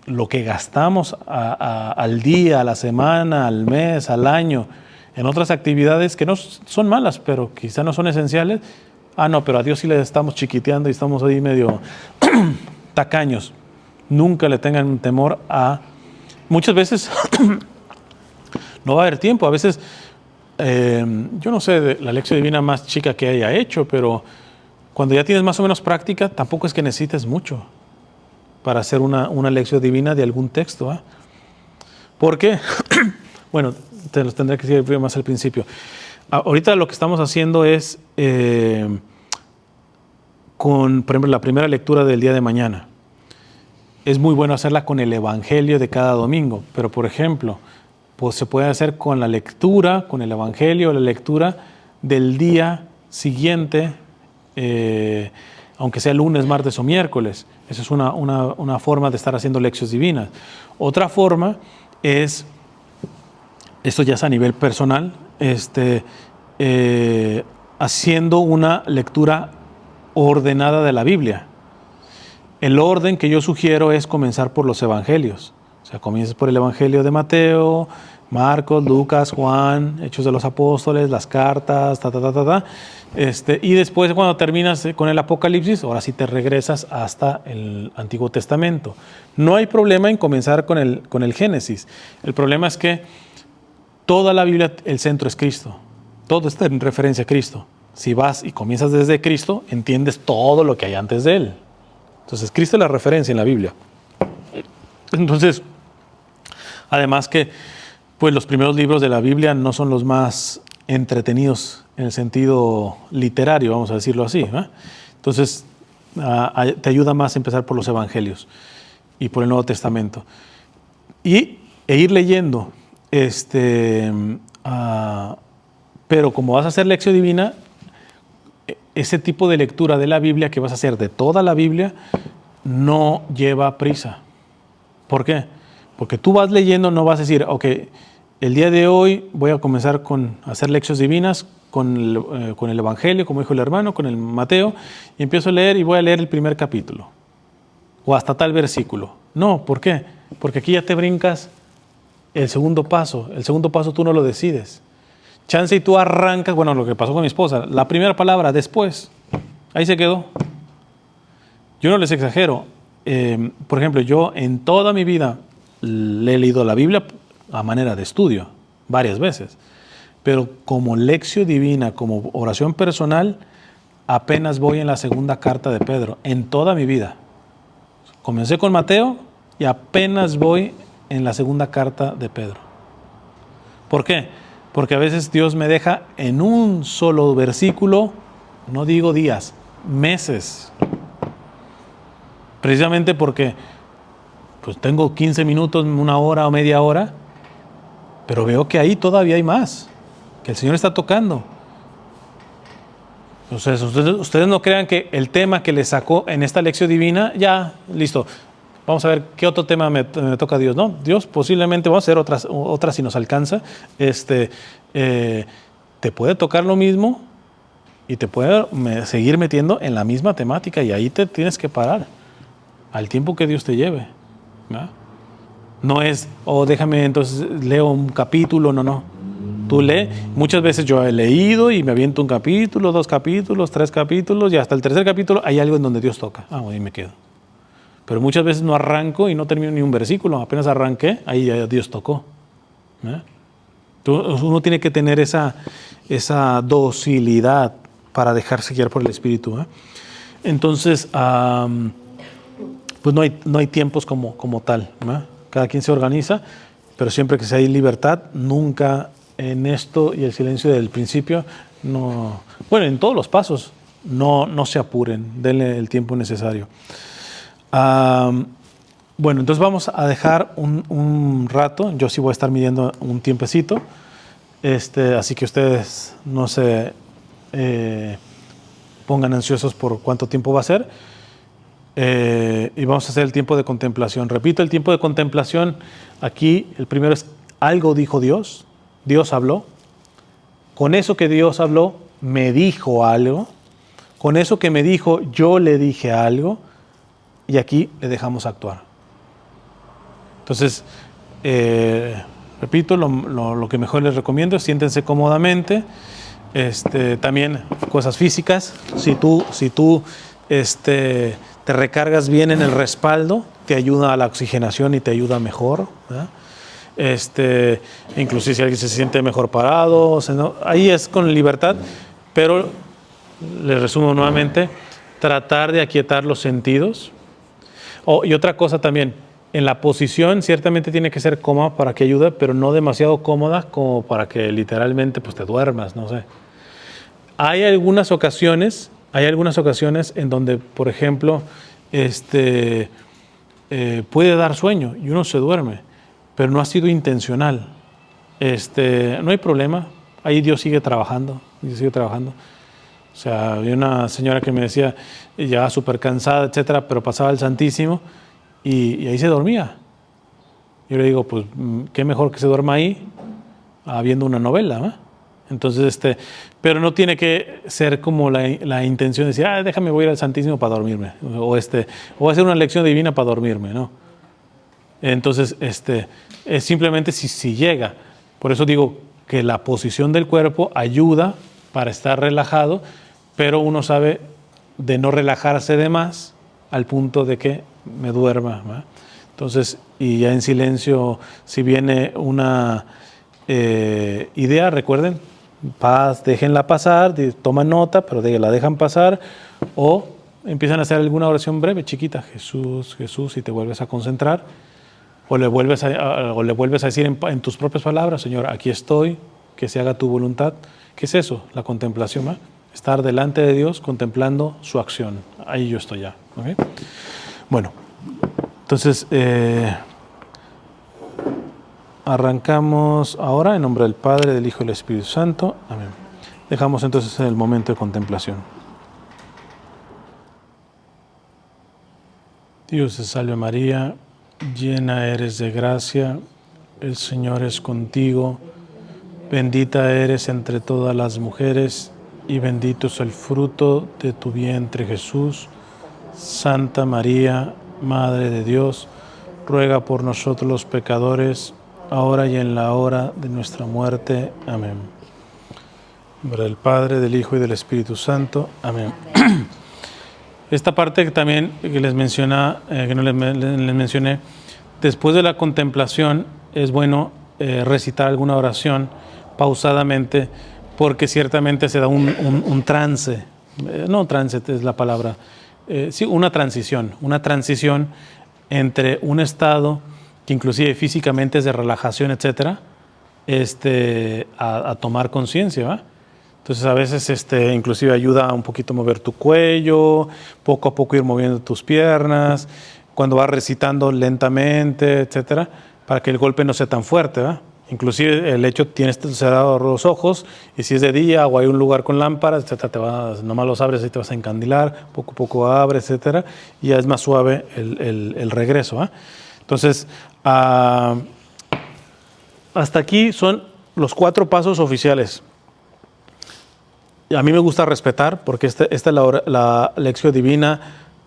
lo que gastamos al día, a la semana, al mes, al año, en otras actividades que no son malas, pero quizá no son esenciales. No, pero a Dios sí le estamos chiquiteando y estamos ahí medio tacaños. Nunca le tengan temor a... Muchas veces no va a haber tiempo, a veces... yo no sé de la lección divina más chica que haya hecho, pero cuando ya tienes más o menos práctica, tampoco es que necesites mucho para hacer una lección divina de algún texto. ¿Por qué? Bueno, te los tendré que decir más al principio. Ahorita lo que estamos haciendo es con, por ejemplo, la primera lectura del día de mañana. Es muy bueno hacerla con el Evangelio de cada domingo, pero por ejemplo, pues se puede hacer con la lectura, con el Evangelio, la lectura del día siguiente, aunque sea lunes, martes o miércoles. Esa es una forma de estar haciendo lecciones divinas. Otra forma es, esto ya es a nivel personal, haciendo una lectura ordenada de la Biblia. El orden que yo sugiero es comenzar por los evangelios. O sea, comienzas por el Evangelio de Mateo, Marcos, Lucas, Juan, Hechos de los Apóstoles, las cartas, y después cuando terminas con el Apocalipsis, ahora sí te regresas hasta el Antiguo Testamento. No hay problema en comenzar con el Génesis. El problema es que toda la Biblia, el centro es Cristo. Todo está en referencia a Cristo. Si vas y comienzas desde Cristo, entiendes todo lo que hay antes de Él. Entonces, Cristo es la referencia en la Biblia. Entonces, además que pues los primeros libros de la Biblia no son los más entretenidos en el sentido literario, vamos a decirlo así, ¿eh? Entonces, te ayuda más a empezar por los evangelios y por el Nuevo Testamento. E ir leyendo, pero como vas a hacer lección divina, ese tipo de lectura de la Biblia que vas a hacer de toda la Biblia no lleva prisa. ¿Por qué? Porque tú vas leyendo, no vas a decir, ok, el día de hoy voy a comenzar a hacer lecciones divinas con el Evangelio, como dijo el hermano, con el Mateo, y empiezo a leer y voy a leer el primer capítulo, o hasta tal versículo. No, ¿por qué? Porque aquí ya te brincas el segundo paso. El segundo paso tú no lo decides. Chance y tú arrancas, bueno, lo que pasó con mi esposa, la primera palabra, después, ahí se quedó. Yo no les exagero. Por ejemplo, yo en toda mi vida le he leído la Biblia a manera de estudio, varias veces. Pero como lección divina, como oración personal, apenas voy en la segunda carta de Pedro, en toda mi vida. Comencé con Mateo y apenas voy en la segunda carta de Pedro. ¿Por qué? Porque a veces Dios me deja en un solo versículo, no digo días, meses. Precisamente porque pues tengo 15 minutos, una hora o media hora, pero veo que ahí todavía hay más, que el Señor está tocando. Entonces, ustedes no crean que el tema que les sacó en esta lección divina, ya, listo, vamos a ver qué otro tema me toca Dios. No, Dios posiblemente, vamos a hacer otras si nos alcanza, te puede tocar lo mismo y te puede seguir metiendo en la misma temática y ahí te tienes que parar al tiempo que Dios te lleve, ¿verdad? No es, déjame entonces leo un capítulo, no. Tú lee, muchas veces yo he leído y me aviento un capítulo, 2 capítulos, 3 capítulos y hasta el 3er capítulo hay algo en donde Dios toca. Ahí me quedo. Pero muchas veces no arranco y no termino ni un versículo, apenas arranqué, ahí ya Dios tocó. Uno tiene que tener esa docilidad para dejarse guiar por el Espíritu. Entonces, pues no hay tiempos como tal. Cada quien se organiza, pero siempre que sea hay libertad, nunca en esto y el silencio del principio, no, bueno, en todos los pasos, no se apuren, denle el tiempo necesario. Bueno, entonces vamos a dejar un rato, yo sí voy a estar midiendo un tiempecito, así que ustedes no se pongan ansiosos por cuánto tiempo va a ser. Y vamos a hacer el tiempo de contemplación. Repito, el tiempo de contemplación, aquí el primero es algo dijo Dios, Dios habló. Con eso que Dios habló, me dijo algo. Con eso que me dijo, yo le dije algo. Y aquí le dejamos actuar. Entonces, repito, lo que mejor les recomiendo es siéntense cómodamente. También cosas físicas. Si tú te recargas bien en el respaldo, te ayuda a la oxigenación y te ayuda mejor, ¿verdad? Inclusive si alguien se siente mejor parado, ahí es con libertad, pero les resumo nuevamente, tratar de aquietar los sentidos. Y otra cosa también, en la posición ciertamente tiene que ser cómoda para que ayude, pero no demasiado cómoda como para que literalmente pues, te duermas, no sé. Hay algunas ocasiones en donde, por ejemplo, puede dar sueño y uno se duerme, pero no ha sido intencional. No hay problema, ahí Dios sigue trabajando. O sea, había una señora que me decía, ya súper cansada, etcétera, pero pasaba el Santísimo y ahí se dormía. Yo le digo, pues, qué mejor que se duerma ahí, viendo una novela, ¿no? Entonces, pero no tiene que ser como la intención de decir, déjame, voy a ir al Santísimo para dormirme, o hacer una lección divina para dormirme, ¿no? Entonces, es simplemente si llega. Por eso digo que la posición del cuerpo ayuda para estar relajado, pero uno sabe de no relajarse de más al punto de que me duerma, ¿va? Entonces, y ya en silencio, si viene una idea, recuerden, déjenla pasar, toman nota, pero la dejan pasar, o empiezan a hacer alguna oración breve, chiquita, Jesús, Jesús, y te vuelves a concentrar, o le vuelves a decir en tus propias palabras, Señor, aquí estoy, que se haga tu voluntad. ¿Qué es eso? La contemplación, ¿va? Estar delante de Dios contemplando su acción. Ahí yo estoy ya. ¿Okay? Bueno, entonces arrancamos ahora en nombre del Padre, del Hijo y del Espíritu Santo. Amén. Dejamos entonces el momento de contemplación. Dios te salve María, llena eres de gracia, el Señor es contigo, bendita eres entre todas las mujeres y bendito es el fruto de tu vientre Jesús. Santa María, Madre de Dios, ruega por nosotros los pecadores, ahora y en la hora de nuestra muerte. Amén. En nombre del Padre, del Hijo y del Espíritu Santo. Amén. Esta parte que también que les mencioné, después de la contemplación es bueno recitar alguna oración pausadamente, porque ciertamente se da un trance, no trance es la palabra, sí, una transición entre un estado que inclusive físicamente es de relajación, etcétera, a tomar conciencia, ¿va? Entonces a veces inclusive ayuda un poquito a mover tu cuello, poco a poco ir moviendo tus piernas, cuando vas recitando lentamente, etcétera, para que el golpe no sea tan fuerte, ¿va? Inclusive el hecho tienes cerrados los ojos y si es de día o hay un lugar con lámparas, etcétera, nomás los abres y te vas a encandilar, poco a poco abres, etcétera, y ya es más suave el regreso, ¿va? Entonces, hasta aquí son los 4 pasos oficiales. A mí me gusta respetar porque esta es la lección divina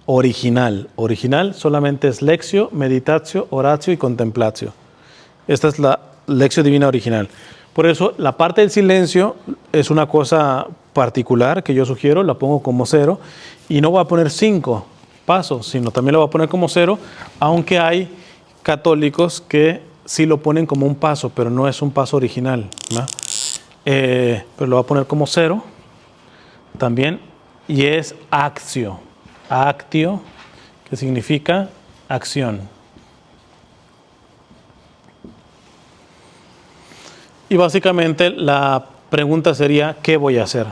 original. Original solamente es lectio, meditatio, oratio y contemplatio. Esta es la lección divina original. Por eso la parte del silencio es una cosa particular que yo sugiero, la pongo como 0 y no voy a poner 5 pasos, sino también lo voy a poner como 0, aunque hay católicos que sí lo ponen como un paso, pero no es un paso original, ¿no? Pero lo voy a poner como 0 también, y es actio, que significa acción. Y básicamente la pregunta sería, ¿qué voy a hacer?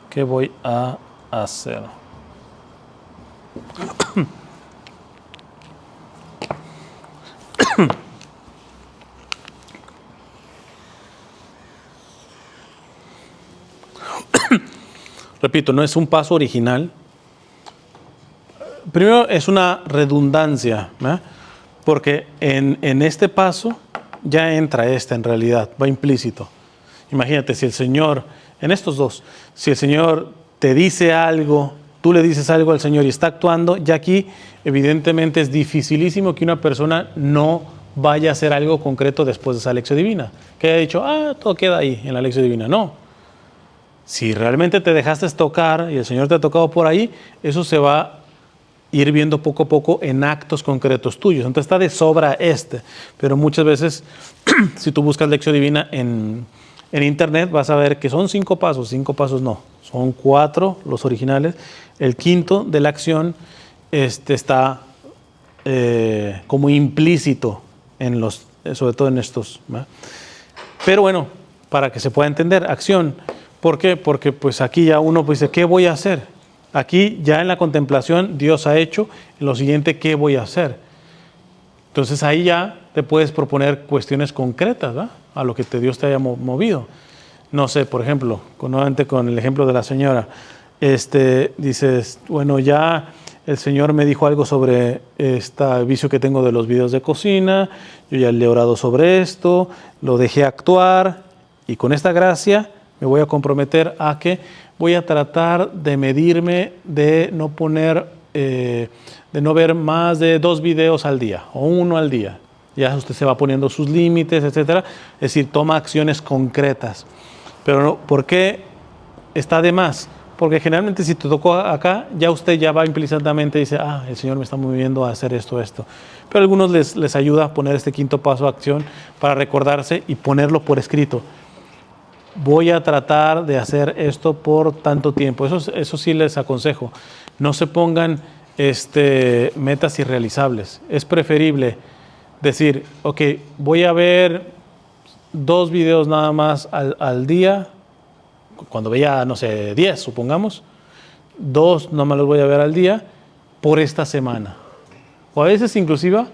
¿Qué voy a hacer? Repito, no es un paso original. Primero es una redundancia, ¿eh? Porque en este paso ya entra en realidad, va implícito. Imagínate, si el Señor, en estos dos, si el Señor te dice algo, tú le dices algo al Señor y está actuando, ya aquí evidentemente es dificilísimo que una persona no vaya a hacer algo concreto después de esa lección divina. Que haya dicho, todo queda ahí en la lección divina. No. Si realmente te dejaste tocar y el Señor te ha tocado por ahí, eso se va a ir viendo poco a poco en actos concretos tuyos. Entonces está de sobra pero muchas veces si tú buscas lección divina en internet vas a ver que son 5 pasos, 5 pasos no, son 4 los originales. El quinto de la acción está como implícito en sobre todo en estos, ¿va? Pero bueno, para que se pueda entender, acción. ¿Por qué? Porque pues aquí ya uno dice, ¿qué voy a hacer? Aquí ya en la contemplación Dios ha hecho lo siguiente, ¿qué voy a hacer? Entonces ahí ya te puedes proponer cuestiones concretas, ¿va? A lo que Dios te haya movido. No sé, por ejemplo, nuevamente con el ejemplo de la señora, dices, bueno, ya el Señor me dijo algo sobre este vicio que tengo de los videos de cocina, yo ya le he orado sobre esto, lo dejé actuar y con esta gracia me voy a comprometer a que voy a tratar de medirme, de no poner de no ver más de 2 videos al día o 1 al día. Ya usted se va poniendo sus límites, etcétera. Es decir, toma acciones concretas. Pero no, ¿por qué está de más? Porque generalmente si te tocó acá, ya usted ya va implícitamente y dice, el Señor me está moviendo a hacer esto. Pero a algunos les ayuda a poner este 5.º paso de acción para recordarse y ponerlo por escrito. Voy a tratar de hacer esto por tanto tiempo. Eso sí les aconsejo. No se pongan metas irrealizables. Es preferible decir, ok, voy a ver 2 videos nada más al día. Cuando veía, no sé, 10, supongamos, 2 no me los voy a ver al día por esta semana. O a veces inclusive,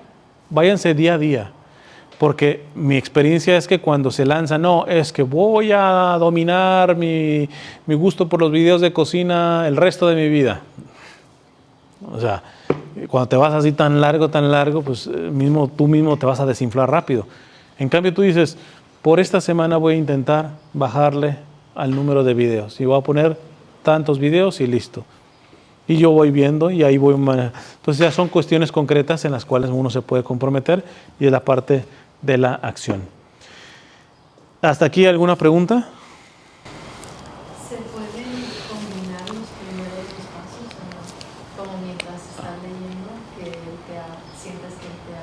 váyanse día a día. Porque mi experiencia es que cuando se lanza, no, es que voy a dominar mi gusto por los videos de cocina el resto de mi vida. O sea, cuando te vas así tan largo, pues tú mismo te vas a desinflar rápido. En cambio tú dices, por esta semana voy a intentar bajarle al número de videos y voy a poner tantos videos y listo. Y yo voy viendo y ahí voy. Entonces ya son cuestiones concretas en las cuales uno se puede comprometer y es la parte de la acción. ¿Hasta aquí alguna pregunta? ¿Se pueden combinar los primeros 2 pasos o no? Como mientras estás leyendo, que sientes que él te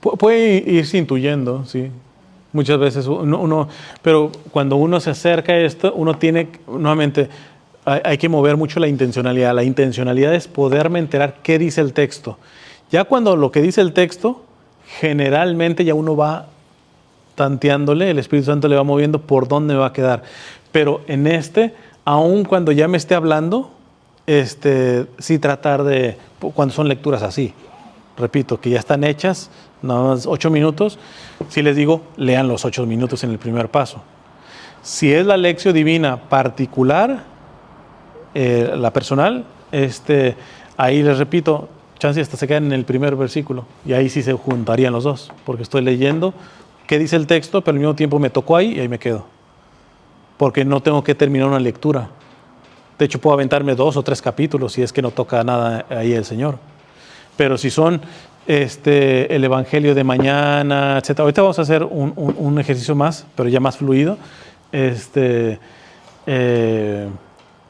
habla. Puede irse intuyendo, sí. Muchas veces pero cuando uno se acerca a esto, uno tiene, nuevamente, hay que mover mucho la intencionalidad. La intencionalidad es poderme enterar qué dice el texto. Ya cuando lo que dice el texto, generalmente ya uno va tanteándole, el Espíritu Santo le va moviendo por dónde me va a quedar. Pero en aun cuando ya me esté hablando, sí tratar de, cuando son lecturas así, repito, que ya están hechas, nada más 8 minutos, si les digo, lean los 8 minutos en el primer paso. Si es la lección divina particular, la personal, ahí les repito, chance hasta se quedan en el primer versículo y ahí sí se juntarían los 2, porque estoy leyendo qué dice el texto, pero al mismo tiempo me tocó ahí y ahí me quedo, porque no tengo que terminar una lectura. De hecho puedo aventarme 2 o 3 capítulos si es que no toca nada ahí el Señor. Pero si son el Evangelio de mañana, etc. Ahorita vamos a hacer un ejercicio más, pero ya más fluido. En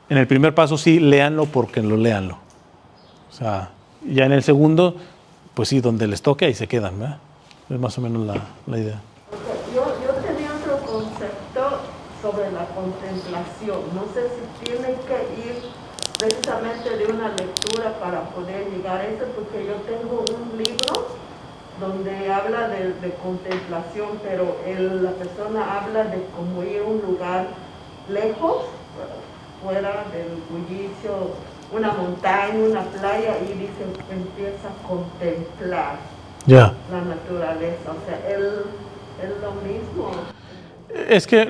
el primer paso sí, léanlo porque léanlo. O sea, ya en el segundo, pues sí, donde les toque, ahí se quedan, ¿verdad? Es más o menos la idea. Yo tenía otro concepto sobre la contemplación. No sé si tiene que ir precisamente de una lectura para poder llegar a eso, porque yo tengo un libro donde habla de contemplación, pero la persona habla de cómo ir a un lugar lejos, fuera del bullicio, una montaña, una playa, y dice, empieza a contemplar la naturaleza. O sea, es lo mismo. Es que,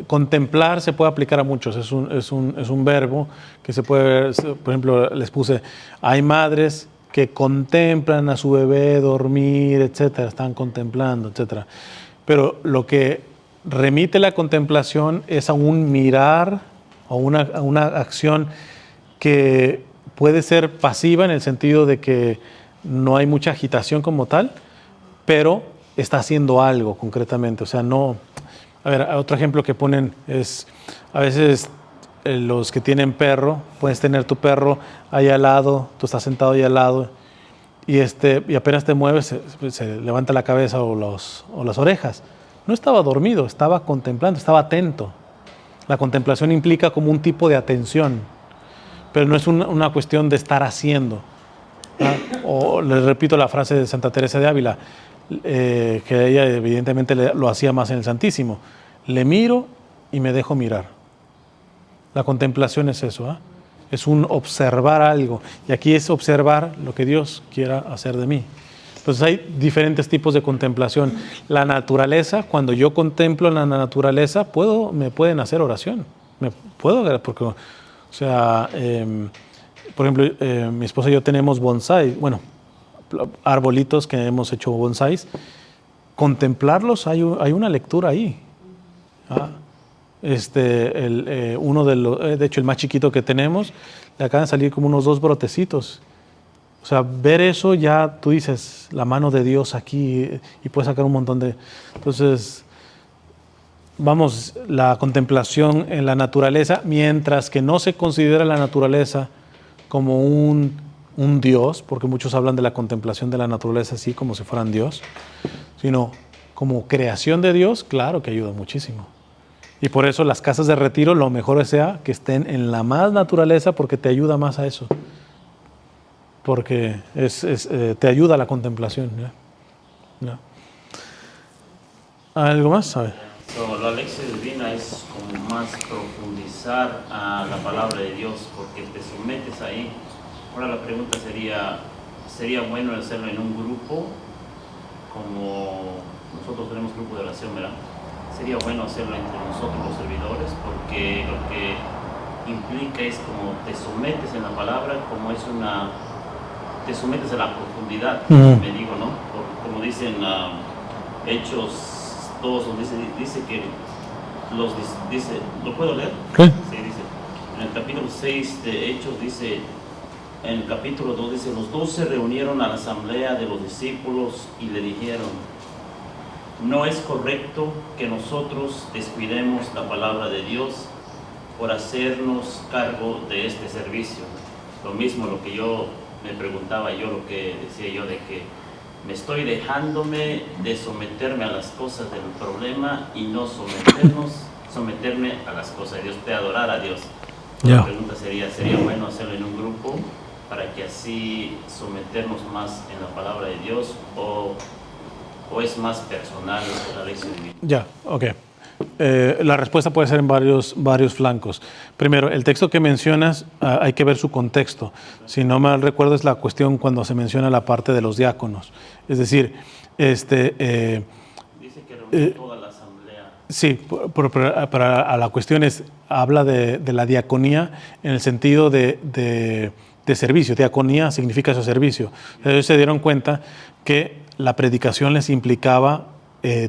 contemplar se puede aplicar a muchos, es un verbo que se puede ver, por ejemplo, les puse, hay madres que contemplan a su bebé dormir, etcétera, están contemplando, etcétera. Pero lo que remite la contemplación es a un mirar o a una acción que puede ser pasiva en el sentido de que no hay mucha agitación como tal, pero está haciendo algo concretamente, o sea, no. A ver, otro ejemplo que ponen es, a veces los que tienen perro, puedes tener tu perro ahí al lado, tú estás sentado ahí al lado, y apenas te mueves, se levanta la cabeza o las orejas. No estaba dormido, estaba contemplando, estaba atento. La contemplación implica como un tipo de atención, pero no es una cuestión de estar haciendo. O les repito la frase de Santa Teresa de Ávila, que ella evidentemente lo hacía más en el Santísimo. Le miro y me dejo mirar. La contemplación es eso, es un observar algo. Y aquí es observar lo que Dios quiera hacer de mí. Entonces hay diferentes tipos de contemplación. La naturaleza, cuando yo contemplo la naturaleza, me pueden hacer oración. Porque, o sea, por ejemplo, mi esposa y yo tenemos bonsai, bueno, arbolitos que hemos hecho bonsais. Contemplarlos, hay una lectura ahí. Uno de los, de hecho el más chiquito que tenemos, le acaban de salir como unos 2 brotecitos. O sea, ver eso ya tú dices, la mano de Dios aquí, y puedes sacar un montón de... Entonces, vamos, la contemplación en la naturaleza, mientras que no se considera la naturaleza como un Dios, porque muchos hablan de la contemplación de la naturaleza así, como si fueran Dios, sino como creación de Dios, claro que ayuda muchísimo. Y por eso las casas de retiro, lo mejor sea que estén en la más naturaleza, porque te ayuda más a eso. Porque te ayuda a la contemplación. ¿Ya? ¿Algo más? A ver. La lección divina es como más profundizar a la palabra de Dios, porque te sometes ahí. Ahora la pregunta ¿sería bueno hacerlo en un grupo? Como nosotros tenemos grupo de oración, ¿verdad? Sería bueno hacerlo entre nosotros los servidores, porque lo que implica es como te sometes en la palabra, como es te sometes a la profundidad, me digo, ¿no? Como dicen Hechos 2, dice que ¿lo puedo leer? ¿Qué? Sí, dice, en el capítulo 6 de Hechos dice, en el capítulo 2 dice, los 2 se reunieron a la asamblea de los discípulos y le dijeron, no es correcto que nosotros descuidemos la palabra de Dios por hacernos cargo de este servicio. Lo mismo lo que yo me preguntaba, lo que decía yo, de que me estoy dejándome de someterme a las cosas del problema y no someterme a las cosas de Dios, de adorar a Dios. La pregunta ¿sería bueno hacerlo en un grupo para que así someternos más en la palabra de Dios o es más personal la lección divina? Ya, ok. La respuesta puede ser en varios flancos. Primero, el texto que mencionas, hay que ver su contexto. Si no mal recuerdo, es la cuestión cuando se menciona la parte de los diáconos. Es decir, dice que reunió toda la asamblea. Sí, para la cuestión habla de la diaconía en el sentido de servicio. Diaconía significa su servicio. Ellos se dieron cuenta que la predicación les implicaba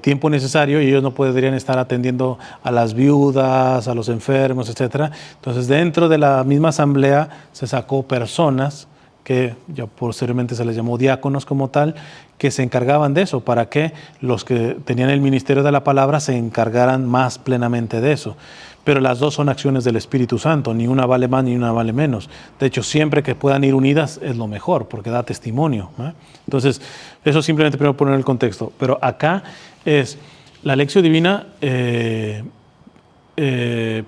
tiempo necesario y ellos no podrían estar atendiendo a las viudas, a los enfermos, etc. Entonces, dentro de la misma asamblea se sacó personas que ya posteriormente se les llamó diáconos como tal, que se encargaban de eso, para que los que tenían el ministerio de la palabra se encargaran más plenamente de eso. Pero las dos son acciones del Espíritu Santo, ni una vale más ni una vale menos. De hecho, siempre que puedan ir unidas es lo mejor, porque da testimonio, ¿eh? Entonces, eso simplemente primero poner el contexto. Pero acá es, la lección divina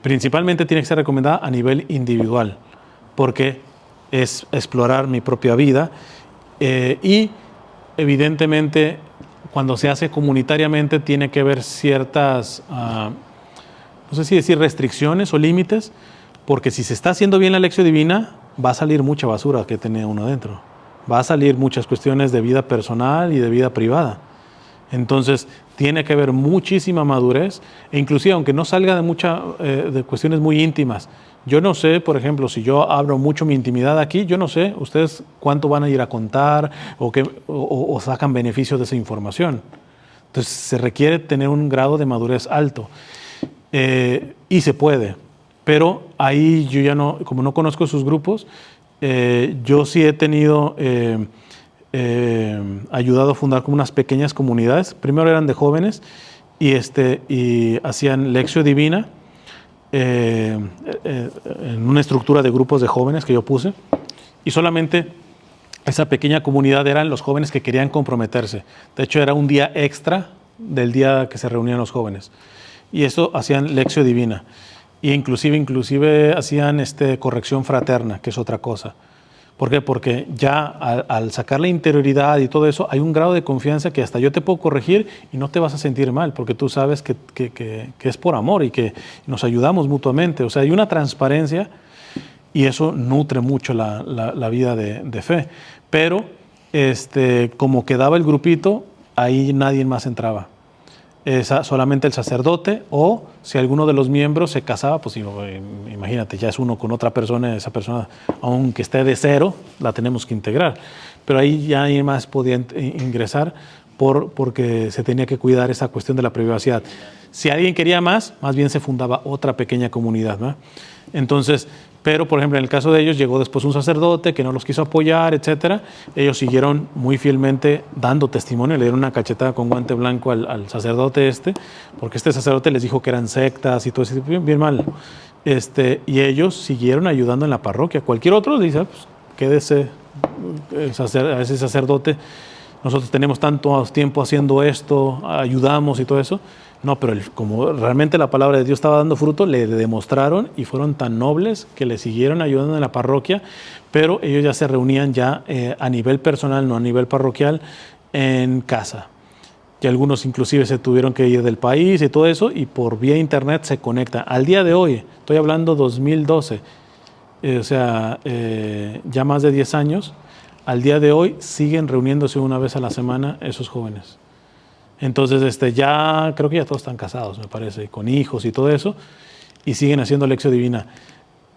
principalmente tiene que ser recomendada a nivel individual, porque es explorar mi propia vida y evidentemente cuando se hace comunitariamente tiene que haber ciertas, no sé si decir restricciones o límites, porque si se está haciendo bien la lección divina va a salir mucha basura que tiene uno dentro, va a salir muchas cuestiones de vida personal y de vida privada. Entonces tiene que haber muchísima madurez e inclusive aunque no salga de cuestiones muy íntimas. Yo no sé, por ejemplo, si yo abro mucho mi intimidad aquí, yo no sé ustedes cuánto van a ir a contar o sacan beneficio de esa información. Entonces se requiere tener un grado de madurez alto y se puede, pero ahí yo ya no, como no conozco sus grupos, yo sí he tenido ayudado a fundar como unas pequeñas comunidades. Primero eran de jóvenes y hacían lección divina en una estructura de grupos de jóvenes que yo puse, y solamente esa pequeña comunidad eran los jóvenes que querían comprometerse. De hecho, era un día extra del día que se reunían los jóvenes, y eso hacían lección divina, e inclusive hacían corrección fraterna, que es otra cosa. ¿Por qué? Porque ya al sacar la interioridad y todo eso, hay un grado de confianza que hasta yo te puedo corregir y no te vas a sentir mal, porque tú sabes que es por amor y que nos ayudamos mutuamente. O sea, hay una transparencia y eso nutre mucho la vida de fe. Pero como quedaba el grupito, ahí nadie más entraba. Solamente el sacerdote, o si alguno de los miembros se casaba, pues imagínate, ya es uno con otra persona, esa persona, aunque esté de cero, la tenemos que integrar. Pero ahí ya nadie más podía ingresar porque se tenía que cuidar esa cuestión de la privacidad. Si alguien quería más bien se fundaba otra pequeña comunidad, ¿verdad? Entonces, pero por ejemplo en el caso de ellos llegó después un sacerdote que no los quiso apoyar, etcétera. Ellos siguieron muy fielmente dando testimonio, le dieron una cachetada con guante blanco al sacerdote porque este sacerdote les dijo que eran sectas y todo eso, bien mal. Y ellos siguieron ayudando en la parroquia. Cualquier otro dice, pues, quédese a ese sacerdote, nosotros tenemos tanto tiempo haciendo esto, ayudamos y todo eso. No, pero como realmente la palabra de Dios estaba dando fruto, le demostraron y fueron tan nobles que le siguieron ayudando en la parroquia, pero ellos ya se reunían ya a nivel personal, no a nivel parroquial, en casa. Y algunos inclusive se tuvieron que ir del país y todo eso, y por vía internet se conecta. Al día de hoy, estoy hablando 2012, ya más de 10 años, al día de hoy siguen reuniéndose una vez a la semana esos jóvenes. Entonces, ya creo que ya todos están casados, me parece, con hijos y todo eso, y siguen haciendo Lección Divina.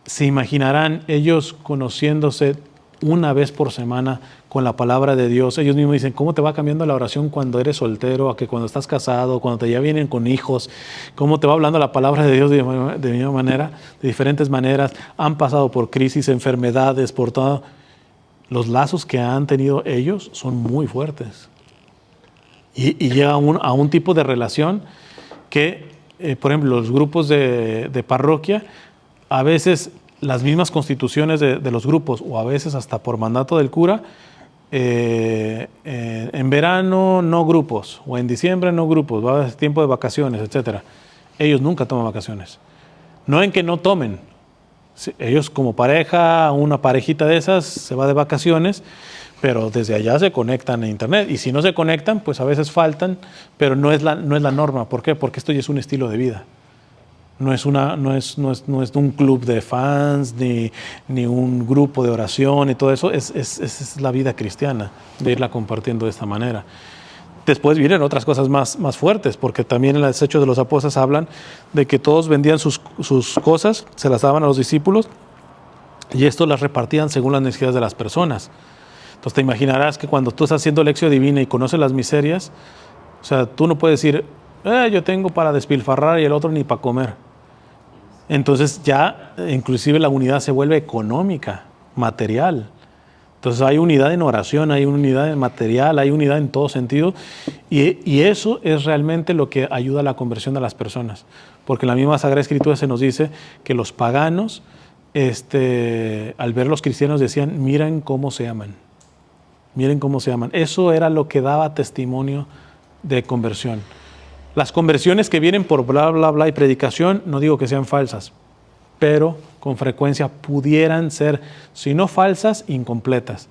¿Se imaginarán ellos conociéndose una vez por semana con la palabra de Dios? Ellos mismos dicen, ¿cómo te va cambiando la oración cuando eres soltero, a que cuando estás casado, cuando ya vienen con hijos? ¿Cómo te va hablando la palabra de Dios de misma manera, de diferentes maneras? Han pasado por crisis, enfermedades, por todo. Los lazos que han tenido ellos son muy fuertes. Y llega a un tipo de relación que, por ejemplo, los grupos de parroquia, a veces las mismas constituciones de los grupos, o a veces hasta por mandato del cura, en verano no grupos, o en diciembre no grupos, va a haber tiempo de vacaciones, etc. Ellos nunca toman vacaciones. No en que no tomen. Ellos como pareja, una parejita de esas, se va de vacaciones, pero desde allá se conectan a internet, y si no se conectan, pues a veces faltan, pero no es la norma. ¿Por qué? Porque esto ya es un estilo de vida. No es un club de fans, ni un grupo de oración y todo eso, es la vida cristiana, de irla compartiendo de esta manera. Después vienen otras cosas más fuertes, porque también en los Hechos de los Apóstoles hablan de que todos vendían sus cosas, se las daban a los discípulos, y esto las repartían según las necesidades de las personas. Entonces te imaginarás que cuando tú estás haciendo Lección Divina y conoces las miserias, o sea, tú no puedes decir, yo tengo para despilfarrar y el otro ni para comer. Entonces ya inclusive la unidad se vuelve económica, material. Entonces hay unidad en oración, hay unidad en material, hay unidad en todo sentido, y eso es realmente lo que ayuda a la conversión de las personas. Porque en la misma Sagrada Escritura se nos dice que los paganos, al ver a los cristianos decían, miren cómo se aman. Miren cómo se aman. Eso era lo que daba testimonio de conversión. Las conversiones que vienen por bla, bla, bla y predicación, no digo que sean falsas, pero con frecuencia pudieran ser, si no falsas, incompletas.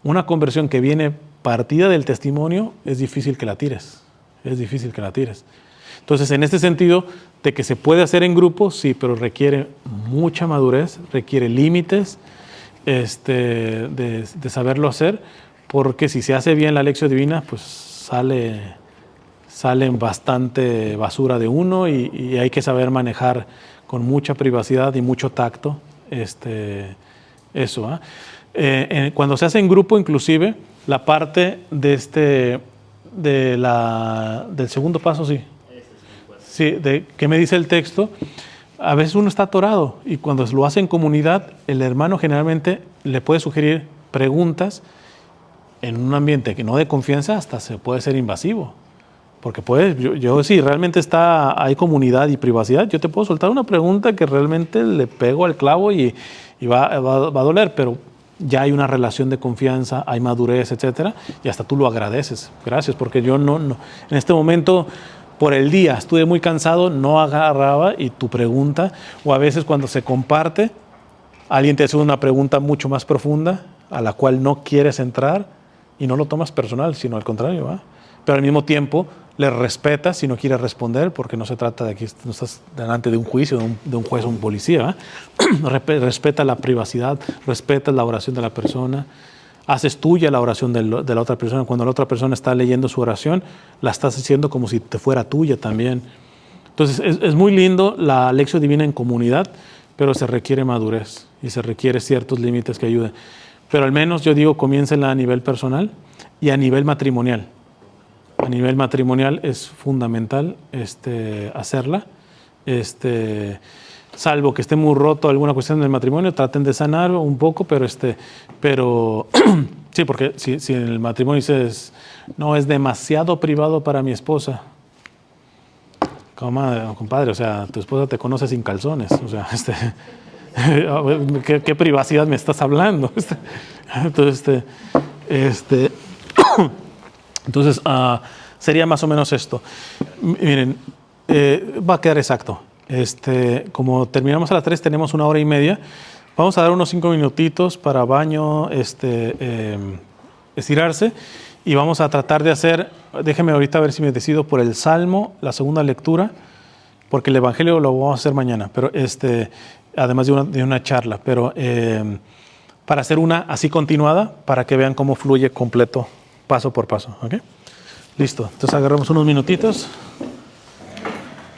Una conversión que viene partida del testimonio, es difícil que la tires. Es difícil que la tires. Entonces, en este sentido, de que se puede hacer en grupo, sí, pero requiere mucha madurez, requiere límites de saberlo hacer, porque si se hace bien la Lección Divina, pues salen bastante basura de uno, y hay que saber manejar con mucha privacidad y mucho tacto eso. Cuando se hace en grupo, inclusive, la parte del segundo paso, sí. Sí, ¿qué me dice el texto? A veces uno está atorado, y cuando lo hace en comunidad, el hermano generalmente le puede sugerir preguntas en un ambiente que no de confianza, hasta se puede ser invasivo. Porque yo si realmente hay comunidad y privacidad, yo te puedo soltar una pregunta que realmente le pego al clavo y va a doler, pero ya hay una relación de confianza, hay madurez, etcétera, y hasta tú lo agradeces. Gracias, porque yo no en este momento, por el día, estuve muy cansado, no agarraba, y tu pregunta, o a veces cuando se comparte, alguien te hace una pregunta mucho más profunda, a la cual no quieres entrar, y no lo tomas personal, sino al contrario, ¿va? Pero al mismo tiempo le respetas si no quiere responder, porque no se trata de que no estás delante de un juicio, de un juez o un policía. Respeta la privacidad, respetas la oración de la persona, haces tuya la oración de la otra persona. Cuando la otra persona está leyendo su oración, la estás haciendo como si te fuera tuya también. Entonces es muy lindo la Lección Divina en comunidad, pero se requiere madurez y se requiere ciertos límites que ayuden. Pero al menos yo digo, comiéncenla a nivel personal y a nivel matrimonial. a nivel matrimonial es fundamental hacerla. Salvo que esté muy roto alguna cuestión del matrimonio, traten de sanar un poco, pero sí, porque si en el matrimonio dices, no, es demasiado privado para mi esposa. Compadre, o sea, tu esposa te conoce sin calzones, o sea, ¿qué privacidad me estás hablando? Entonces, entonces sería más o menos esto. Miren, va a quedar exacto. Como terminamos a las 3, tenemos 1 hora y media. Vamos a dar unos 5 minutitos para baño, estirarse, y vamos a tratar de hacer, déjenme ahorita ver si me decido por el Salmo, la segunda lectura, porque el Evangelio lo vamos a hacer mañana, pero además de una charla, pero para hacer una así continuada, para que vean cómo fluye completo, paso por paso. ¿Okay? Listo, entonces agarramos unos minutitos.